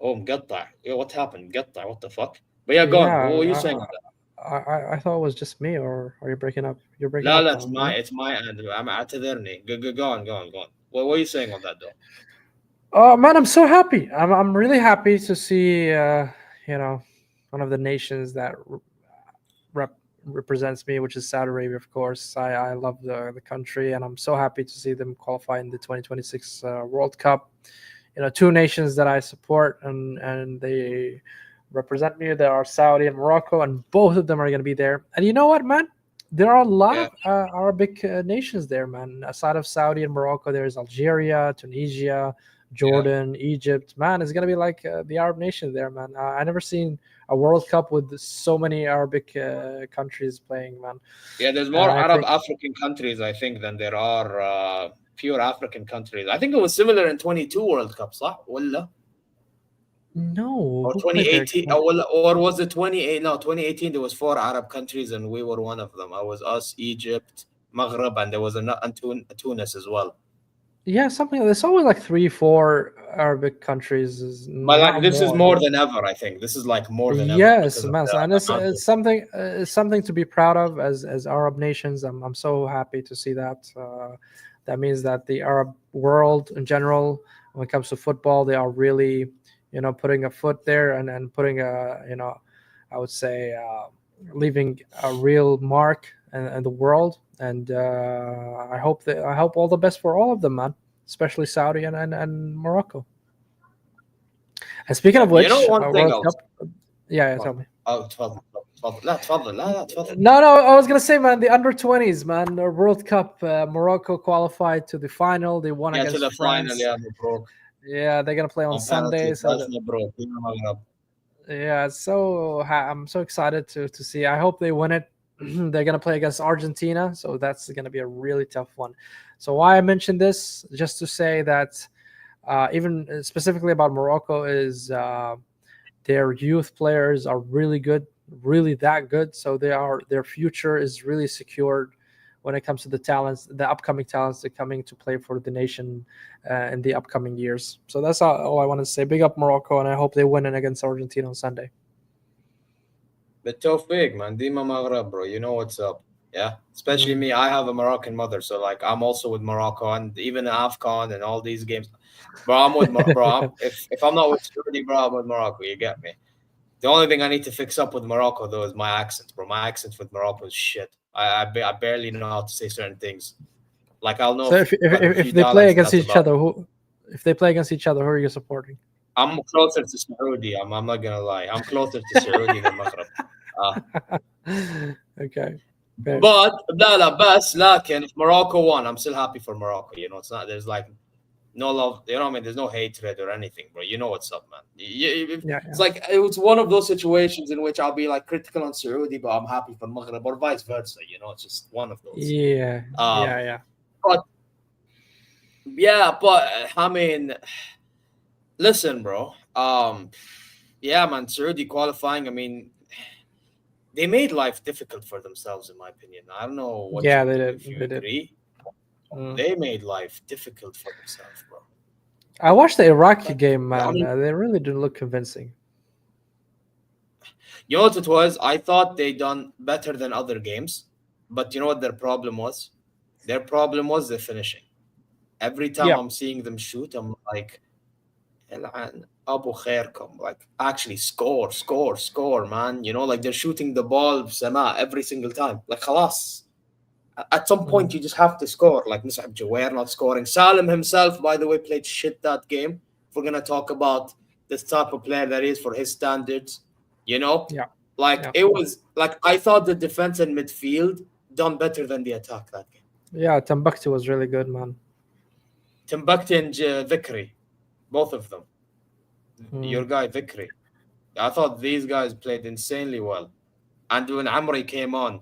Oh, مقطع. Yeah, what happened? مقطع. What the fuck? But yeah, go on. What Yeah, were you saying on that? I thought it was just me, or are you breaking up? You're breaking لا up لا, now, man. it's my end. I'm اعتذرني. Go on, go on, go on. What were you saying on that though? Oh man, I'm so happy. I'm really happy to see you know one of the nations that represents me, which is Saudi Arabia, of course. I love the country, and I'm so happy to see them qualify in the 2026 World Cup. Two nations that I support, and they represent me. There are Saudi and Morocco, and both of them are going to be there. And you know what, man? There are a lot Yeah, of Arabic nations there, man. Aside of Saudi and Morocco, there's Algeria, Tunisia, yeah, Jordan, Egypt. Man, it's gonna be like the Arab nations there, man. I never seen a World Cup with so many Arabic countries playing, man. yeah. There's And more I Arab think African countries, I think, than there are pure African countries. I think it was similar in 22 World Cups, صح? ولا? no, Or who played there? 2018, or was it 28? No, 2018. There was four Arab countries, and we were one of them. I was us, Egypt, Maghreb, and there was and Tunis as well. Yeah, something. There's always like three, four Arabic countries, But like not this is more. more than ever. I think this is like more than ever Yes, because of yes, and the amount of. it's something to be proud of as Arab nations. I'm so happy to see that. That means that the Arab world in general, when it comes to football, they are really, putting a foot there and putting I would say, leaving a real mark in the world. And I hope all the best for all of them, man. Especially Saudi and Morocco. And speaking of You know which, one thing World else. Cup. Yeah, tell me. Oh, تفضل تفضل لا تفضل لا تفضل. No, I was gonna say, man, the under 20s, man, the World Cup, Morocco qualified to the final. They won Yeah, to against the final. France. Yeah, مبروك. Yeah, they're gonna play on On penalty, Sunday. first مبروك. يا مغرب. Yeah, I'm so excited to see. I hope they win it. They're gonna play against Argentina, so that's gonna be a really tough one. So why I mentioned this, just to say that even specifically about Morocco, is their youth players are really good, really that good. So their future is really secured when it comes to the talents, the upcoming talents that are coming to play for the nation in the upcoming years. So that's all I want to say. Big up Morocco, and I hope they win it against Argentina on Sunday. بالتوفيق, man. ديما مغرب, bro. You know what's up. Yeah, especially Mm. me. I have a Moroccan mother, so like I'm also with Morocco, and even AFCON and all these games. Bro, I'm with bro. If I'm not with Saudi, bro, I'm with Morocco. You get me? The only thing I need to fix up with Morocco though is my accent, bro. My accent with Morocco is shit. I barely know how to say certain things. Like I'll know So if they play dialects, against that's each about. other, who are you supporting? I'm closer to Saudi. I'm not gonna lie. I'm closer to Saudi than Maghreb. Okay. Fair. But لا لا بس لكن if Morocco won, I'm still happy for Morocco. It's not. There's like no love. You know what I mean? There's no hatred or anything, bro. You know what's up, man. Yeah, It's like it was one of those situations in which I'll be like critical on Saudi, but I'm happy for Maghreb, or vice versa. You know, it's just one of those. yeah, Um, yeah, yeah. but yeah, but I mean, listen, bro. Yeah, man, Saudi qualifying. I mean, they made life difficult for themselves, in my opinion. I don't know what Yeah, you they do did. if you They did. agree. Mm. They made life difficult for themselves, bro. I watched the Iraqi Like, game, I man. mean, They really didn't look convincing. you know what it was? I thought they done better than other games, but you know what their problem was? Their problem was the finishing. Every time Yep. I'm seeing them shoot, I'm like, "Elan, Abu Khairkum, like actually score, score, score, man. You know, like they're shooting the ball Sama every single time. Like, khalas. At some point, Mm. you just have to score. Like Musab Jawair not scoring. Salim himself, by the way, played shit that game. If we're gonna talk about this type of player that is for his standards, you know, Yeah, like yeah, it was like I thought the defense and midfield done better than the attack that game. yeah. Timbuktu was really good, man. Timbuktu and Vikri, both of them. Your Mm. guy Vikri. I thought these guys played insanely well. And when Amri came on,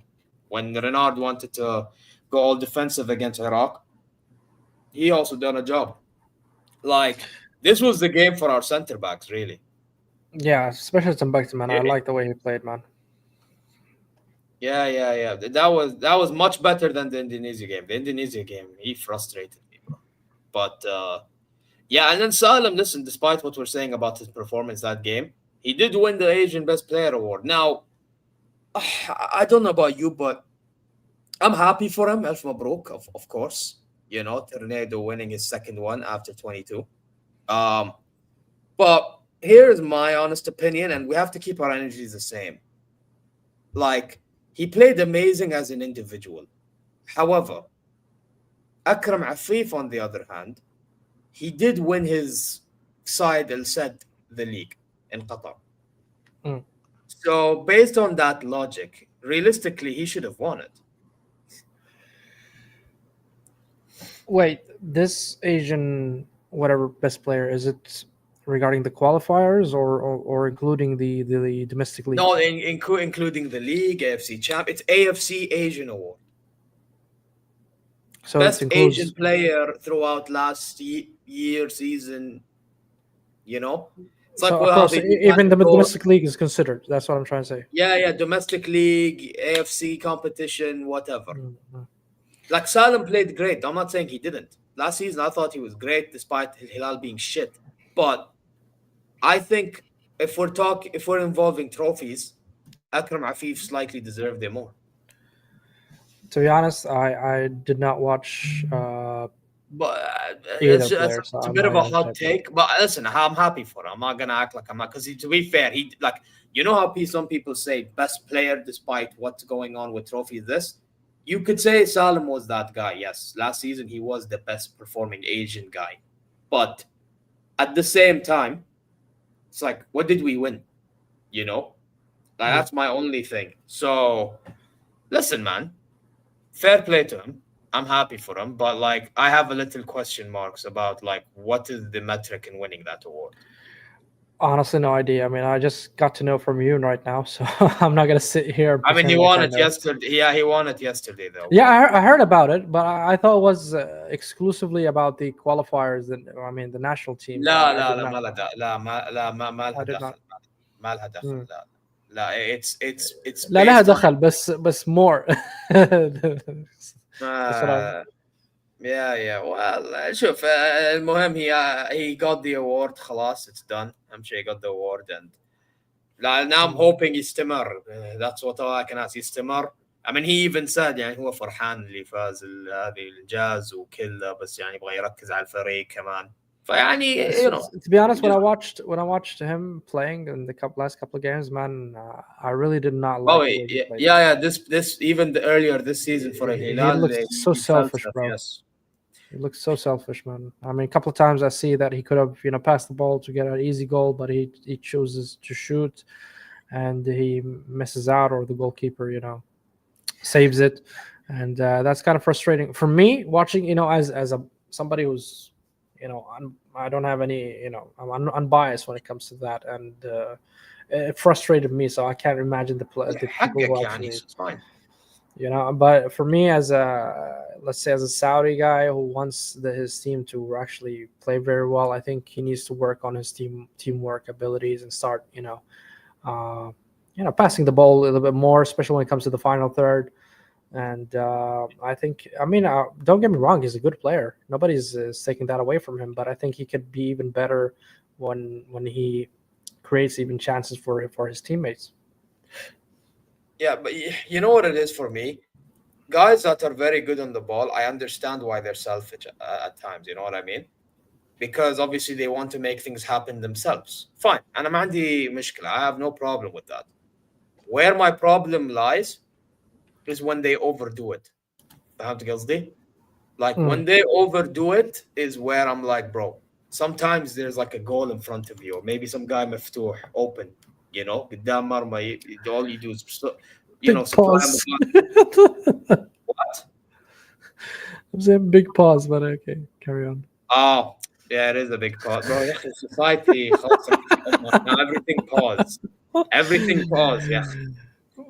when Renard wanted to go all defensive against Iraq, he also done a job. Like this was the game for our center backs, really. Yeah, especially Timbuktu, man. I It- like the way he played, man. yeah, yeah, yeah. That was much better than the Indonesia game. The Indonesia game, he frustrated me, bro. But yeah, and then Salim, listen, despite what we're saying about his performance that game, he did win the Asian Best Player award. Now, I don't know about you, but I'm happy for him. Elf Mabruk, of course. You know, Tornado winning his second one after 22. Um, but here's my honest opinion, and we have to keep our energies the same. Like, he played amazing as an individual. However, Akram Afif, on the other hand, he did win his side Al Said the league in Qatar. Mm. So, based on that logic, realistically, he should have won it. Wait, this Asian whatever best player is it regarding the qualifiers or including the domestic league? No, including the league, AFC champ. It's AFC Asian Award. So it Best Asian includes. player throughout last year season. You know, it's like So well how across they do even the Matador. domestic league is considered. That's what I'm trying to say. Yeah, yeah, domestic league, AFC competition, whatever. Mhm. Like Salim played great. I'm not saying he didn't. Last season, I thought he was great despite Hilal being shit. But I think if we're involving trophies, Akram Afif slightly deserved it more. To be honest, I did not watch But either player, so it's a I'm bit not of a gonna hot judge it. take. But listen, I'm happy for him. I'm not gonna act like I'm not because to be fair, he like you know how some people say best player despite what's going on with trophies. This you could say Salim was that guy. Yes, last season he was the best performing Asian guy. But at the same time, it's like what did we win? You know, like, Mm. that's my only thing. So listen, man, fair play to him. I'm happy for him, but like I have a little question marks about like what is the metric in winning that award. Honestly, no idea. I mean, I just got to know from you right now, so I'm not gonna sit here and I mean, he pretend like won I it know. yesterday. Yeah, he won it yesterday though. Yeah, I heard about it, but I thought it was exclusively about the qualifiers. And I mean, the national teams. لا I لا did لا not. ما لها لا ما لها I did not. دخل ما لها دخل Mm. لا لا it's لا لها based on دخل بس more. That's what I'm. uh, yeah well شوف المهم he got the award خلاص it's done I'm sure he got the award and now I'm hoping يستمر that's what all I can ask يستمر I mean he even said يعني هو فرحان اللي فاز هذه الجاز وكله بس يعني يبغى يركز على الفريق كمان فيعني you know To be honest, just when I watched him playing in the last couple of games, man, I really did not oh like the way he played. yeah this even earlier this season for Al He Hilal looks so he felt selfish, that bro. yes He looks so selfish, man. I mean, a couple of times I see that he could have, passed the ball to get an easy goal, but he chooses to shoot, and he misses out, or the goalkeeper, saves it, and that's kind of frustrating for me watching. As a somebody who's, I don't have any, I'm unbiased when it comes to that, and it frustrated me. So I can't imagine the people who حقك يعني, actually, it's fine. But for me, as a, let's say, as a Saudi guy who wants his team to actually play very well, I think he needs to work on his teamwork abilities and start, uh, passing the ball a little bit more, especially when it comes to the final third. And I think, don't get me wrong, he's a good player. Nobody's taking that away from him, but I think he could be even better when he creates even chances for his teammates. Yeah, but you know what it is for me? Guys that are very good on the ball, I understand why they're selfish at times. You know what I mean? Because obviously they want to make things happen themselves. Fine. أنا ما عندي مشكلة. I have no problem with that. Where my problem lies is when they overdo it. فهمت قصدي? Like when Mm. they overdo it is where I'm like, bro, sometimes there's like a goal in front of you, or maybe some guy مفتوح, open, قدام مرمى, all you do is, Big supply him the pause. ball. What? I'm saying big pause, but okay, carry on. Oh, yeah, it is a big pause, bro. يا أخي society خلاص now everything pause. Everything pause, yeah.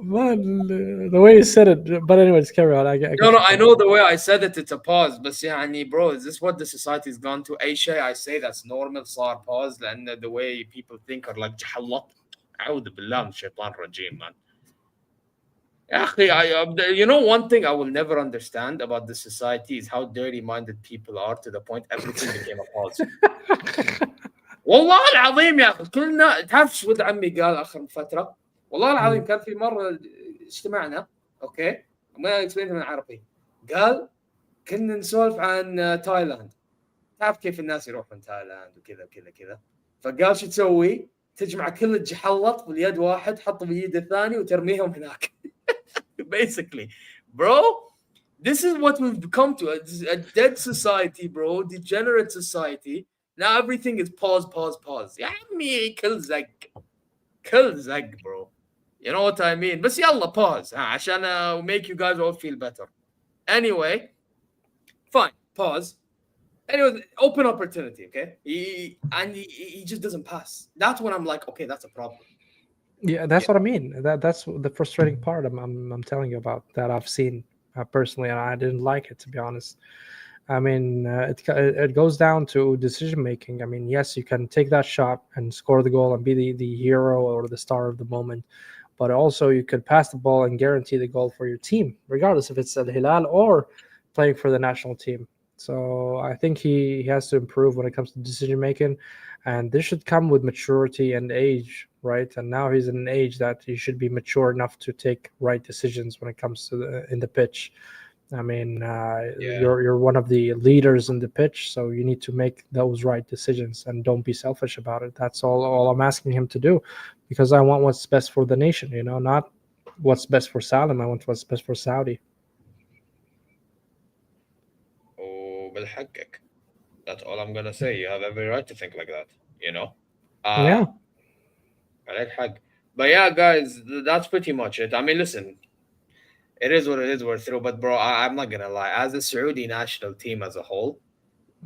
Man, the way you said it. But anyways, carry on. I No, get no, your I point. know the way I said it, it's a pause. بس يعني bro, is this what the society's gone to? أي شيء I say that's normal صار pause لأن the way people think are like جحلط. أعوذ بالله من الشيطان الرجيم, man. يا أخي, one thing I will never understand about the society is how dirty-minded people are to the point everything became a pause. والله العظيم يا أخي, كلنا تعرف شو ولد عمي قال آخر فترة؟ والله العظيم كان في مرة اجتمعنا, أوكي؟ ما explain من عربي. قال كنا نسولف عن تايلاند. تعرف كيف الناس يروحون تايلاند وكذا كذا كذا. فقال شو تسوي؟ تجمع كل الجحلط باليد واحد, تحطه باليد الثاني وترميهم هناك. Basically, bro, this is what we've become to, a dead society, bro, degenerate society. Now everything is pause, pause, pause. يا عمي كل زق, bro. You know what I mean? بس يلا pause عشان make you guys all feel better. Anyway, fine, pause. Anyway, open opportunity, okay? He just doesn't pass. That's when I'm like, okay, that's a problem. Yeah, that's what I mean. That's the frustrating part I'm telling you about that I've seen personally, and I didn't like it, to be honest. I mean, it goes down to decision making. I mean, yes, you can take that shot and score the goal and be the hero or the star of the moment, but also you could pass the ball and guarantee the goal for your team, regardless if it's Al Hilal or playing for the national team. So I think he has to improve when it comes to decision making, and this should come with maturity and age, right? And now he's in an age that he should be mature enough to take right decisions when it comes to in the pitch. I mean, Yeah. you're one of the leaders in the pitch, so you need to make those right decisions and don't be selfish about it. That's all I'm asking him to do, because I want what's best for the nation. Not what's best for Salim. I want what's best for Saudi. وبالحقك. That's all I'm gonna say. You have every right to think like that, you know? Uh Yeah. عليك حق. But yeah, guys, that's pretty much it. I mean, listen, it is what it is, we're through. But bro, I'm not gonna lie. As the Saudi national team as a whole,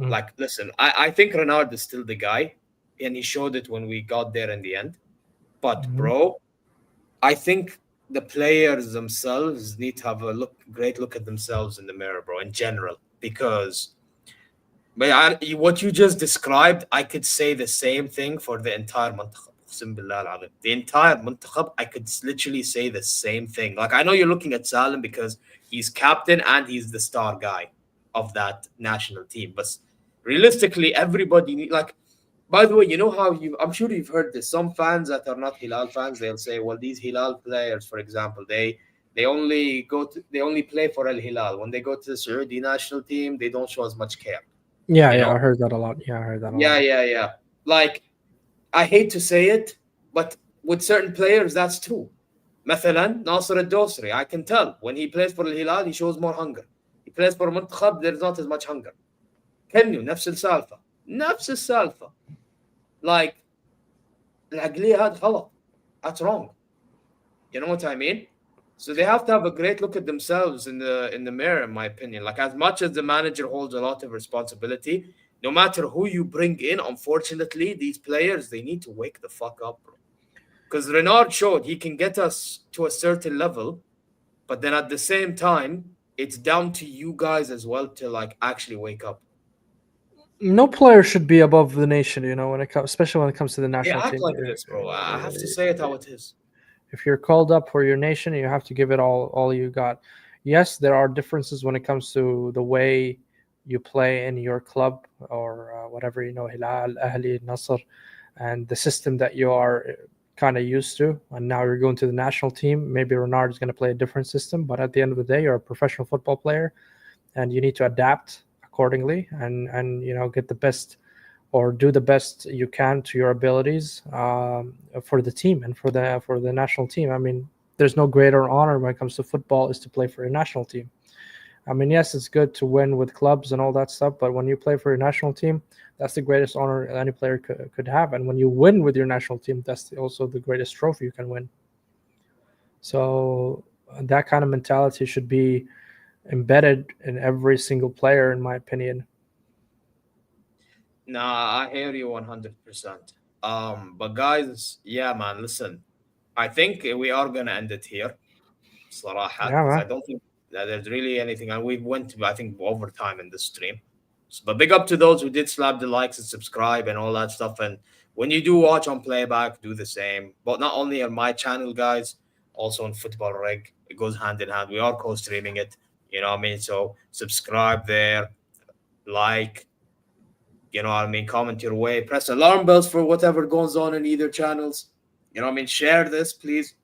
Mm. like, listen, I think Ronaldo is still the guy, and he showed it when we got there in the end. But Mhm. bro, I think the players themselves need to have a great look at themselves in the mirror, bro, in general, because but what you just described, I could say the same thing for the entire منتخب. أقسم بالله العظيم. The entire منتخب, I could literally say the same thing. Like, I know you're looking at Salim because he's captain and he's the star guy of that national team. But realistically, everybody like. By the way, you know how I'm sure you've heard this. Some fans that are not Hilal fans, they'll say, well, these Hilal players, for example, they only play for Al Hilal. When they go to the Saudi national team, they don't show as much care. Yeah, You yeah, know? I heard that a lot. Yeah, I heard that a Yeah, lot. yeah, yeah. Like, I hate to say it, but with certain players, that's true. مثلا ناصر الدوسري, I can tell when he plays for Al Hilal, he shows more hunger. He plays for منتخب, there's not as much hunger. كنو نفس السالفة. نفس السالفة. Like, العقلية هذا غلط. That's wrong. You know what I mean? So they have to have a great look at themselves in the mirror, in my opinion. Like, as much as the manager holds a lot of responsibility, no matter who you bring in, unfortunately, these players, they need to wake the fuck up, bro. Because Renard showed he can get us to a certain level, but then at the same time, it's down to you guys as well to like actually wake up. No player should be above the nation, when it comes, especially when it comes to the They national act team. like this, bro. I have to say it how it is. If you're called up for your nation, you have to give it all you got. Yes, there are differences when it comes to the way you play in your club or whatever, Hilal, Ahli, Nasr, and the system that you are kind of used to. And now you're going to the national team. Maybe Renard is going to play a different system, but at the end of the day, you're a professional football player, and you need to adapt accordingly and get the best or do the best you can to your abilities for the team and for the national team. I mean, there's no greater honor when it comes to football is to play for your national team. I mean, yes, it's good to win with clubs and all that stuff, but when you play for your national team, that's the greatest honor any player could have. And when you win with your national team, that's also the greatest trophy you can win. So that kind of mentality should be embedded in every single player, in my opinion. Nah, I hear you 100%. But guys, yeah, man, listen. I think we are gonna end it here. صراحة, Yeah, because I man. don't think that there's really anything, and we went to, I think, overtime in this stream. But big up to those who did slap the likes and subscribe and all that stuff. And when you do watch on playback, do the same. But not only on my channel, guys, also on Football Rig. It goes hand in hand. We are co-streaming it. You know what I mean? So subscribe there, like, you know what I mean, comment your way, press alarm bells for whatever goes on in either channels. You know what I mean? Share this, please.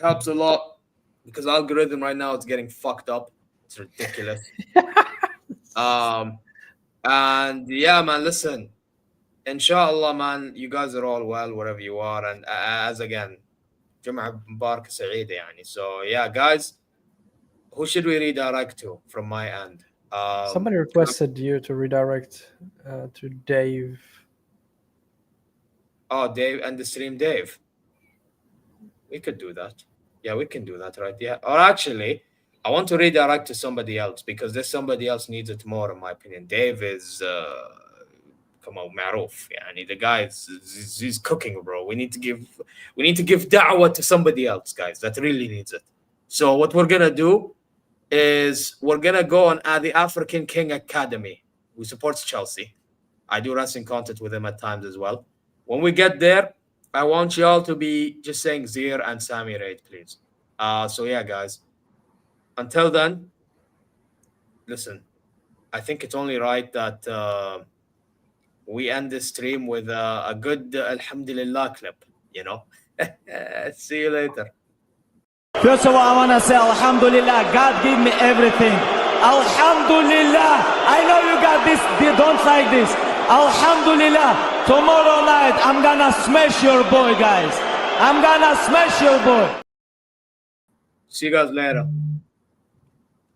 Helps a lot because algorithm right now it's getting fucked up. It's ridiculous. And yeah, man, listen. Inshallah, man, you guys are all well wherever you are. And as again, Jum'ah Mubarak Saeed, yani. So yeah, guys, who should we redirect to from my end? Somebody requested you to redirect to Dave. Oh, Dave and the stream, Dave. We could do that. Yeah, we can do that, right? Yeah. Or actually, I want to redirect to somebody else because this somebody else needs it more, in my opinion. Dave is, come on, Maruf. Yeah, the guy he's cooking, bro. We need to give da'wah to somebody else, guys. That really needs it. So what we're gonna do is we're gonna go on the African King Academy, who supports Chelsea. I do wrestling content with him at times as well. When we get there, I want y'all to be just saying Zeer and Sammy Raid, please. So yeah, guys. Until then, listen. I think it's only right that we end this stream with a good Alhamdulillah clip. You know. See you later. First of all, I want to say Alhamdulillah, God gave me everything. Alhamdulillah. I know you got this, they don't like this. Alhamdulillah. Tomorrow night, I'm gonna smash your boy, guys. I'm gonna smash your boy. See you guys later.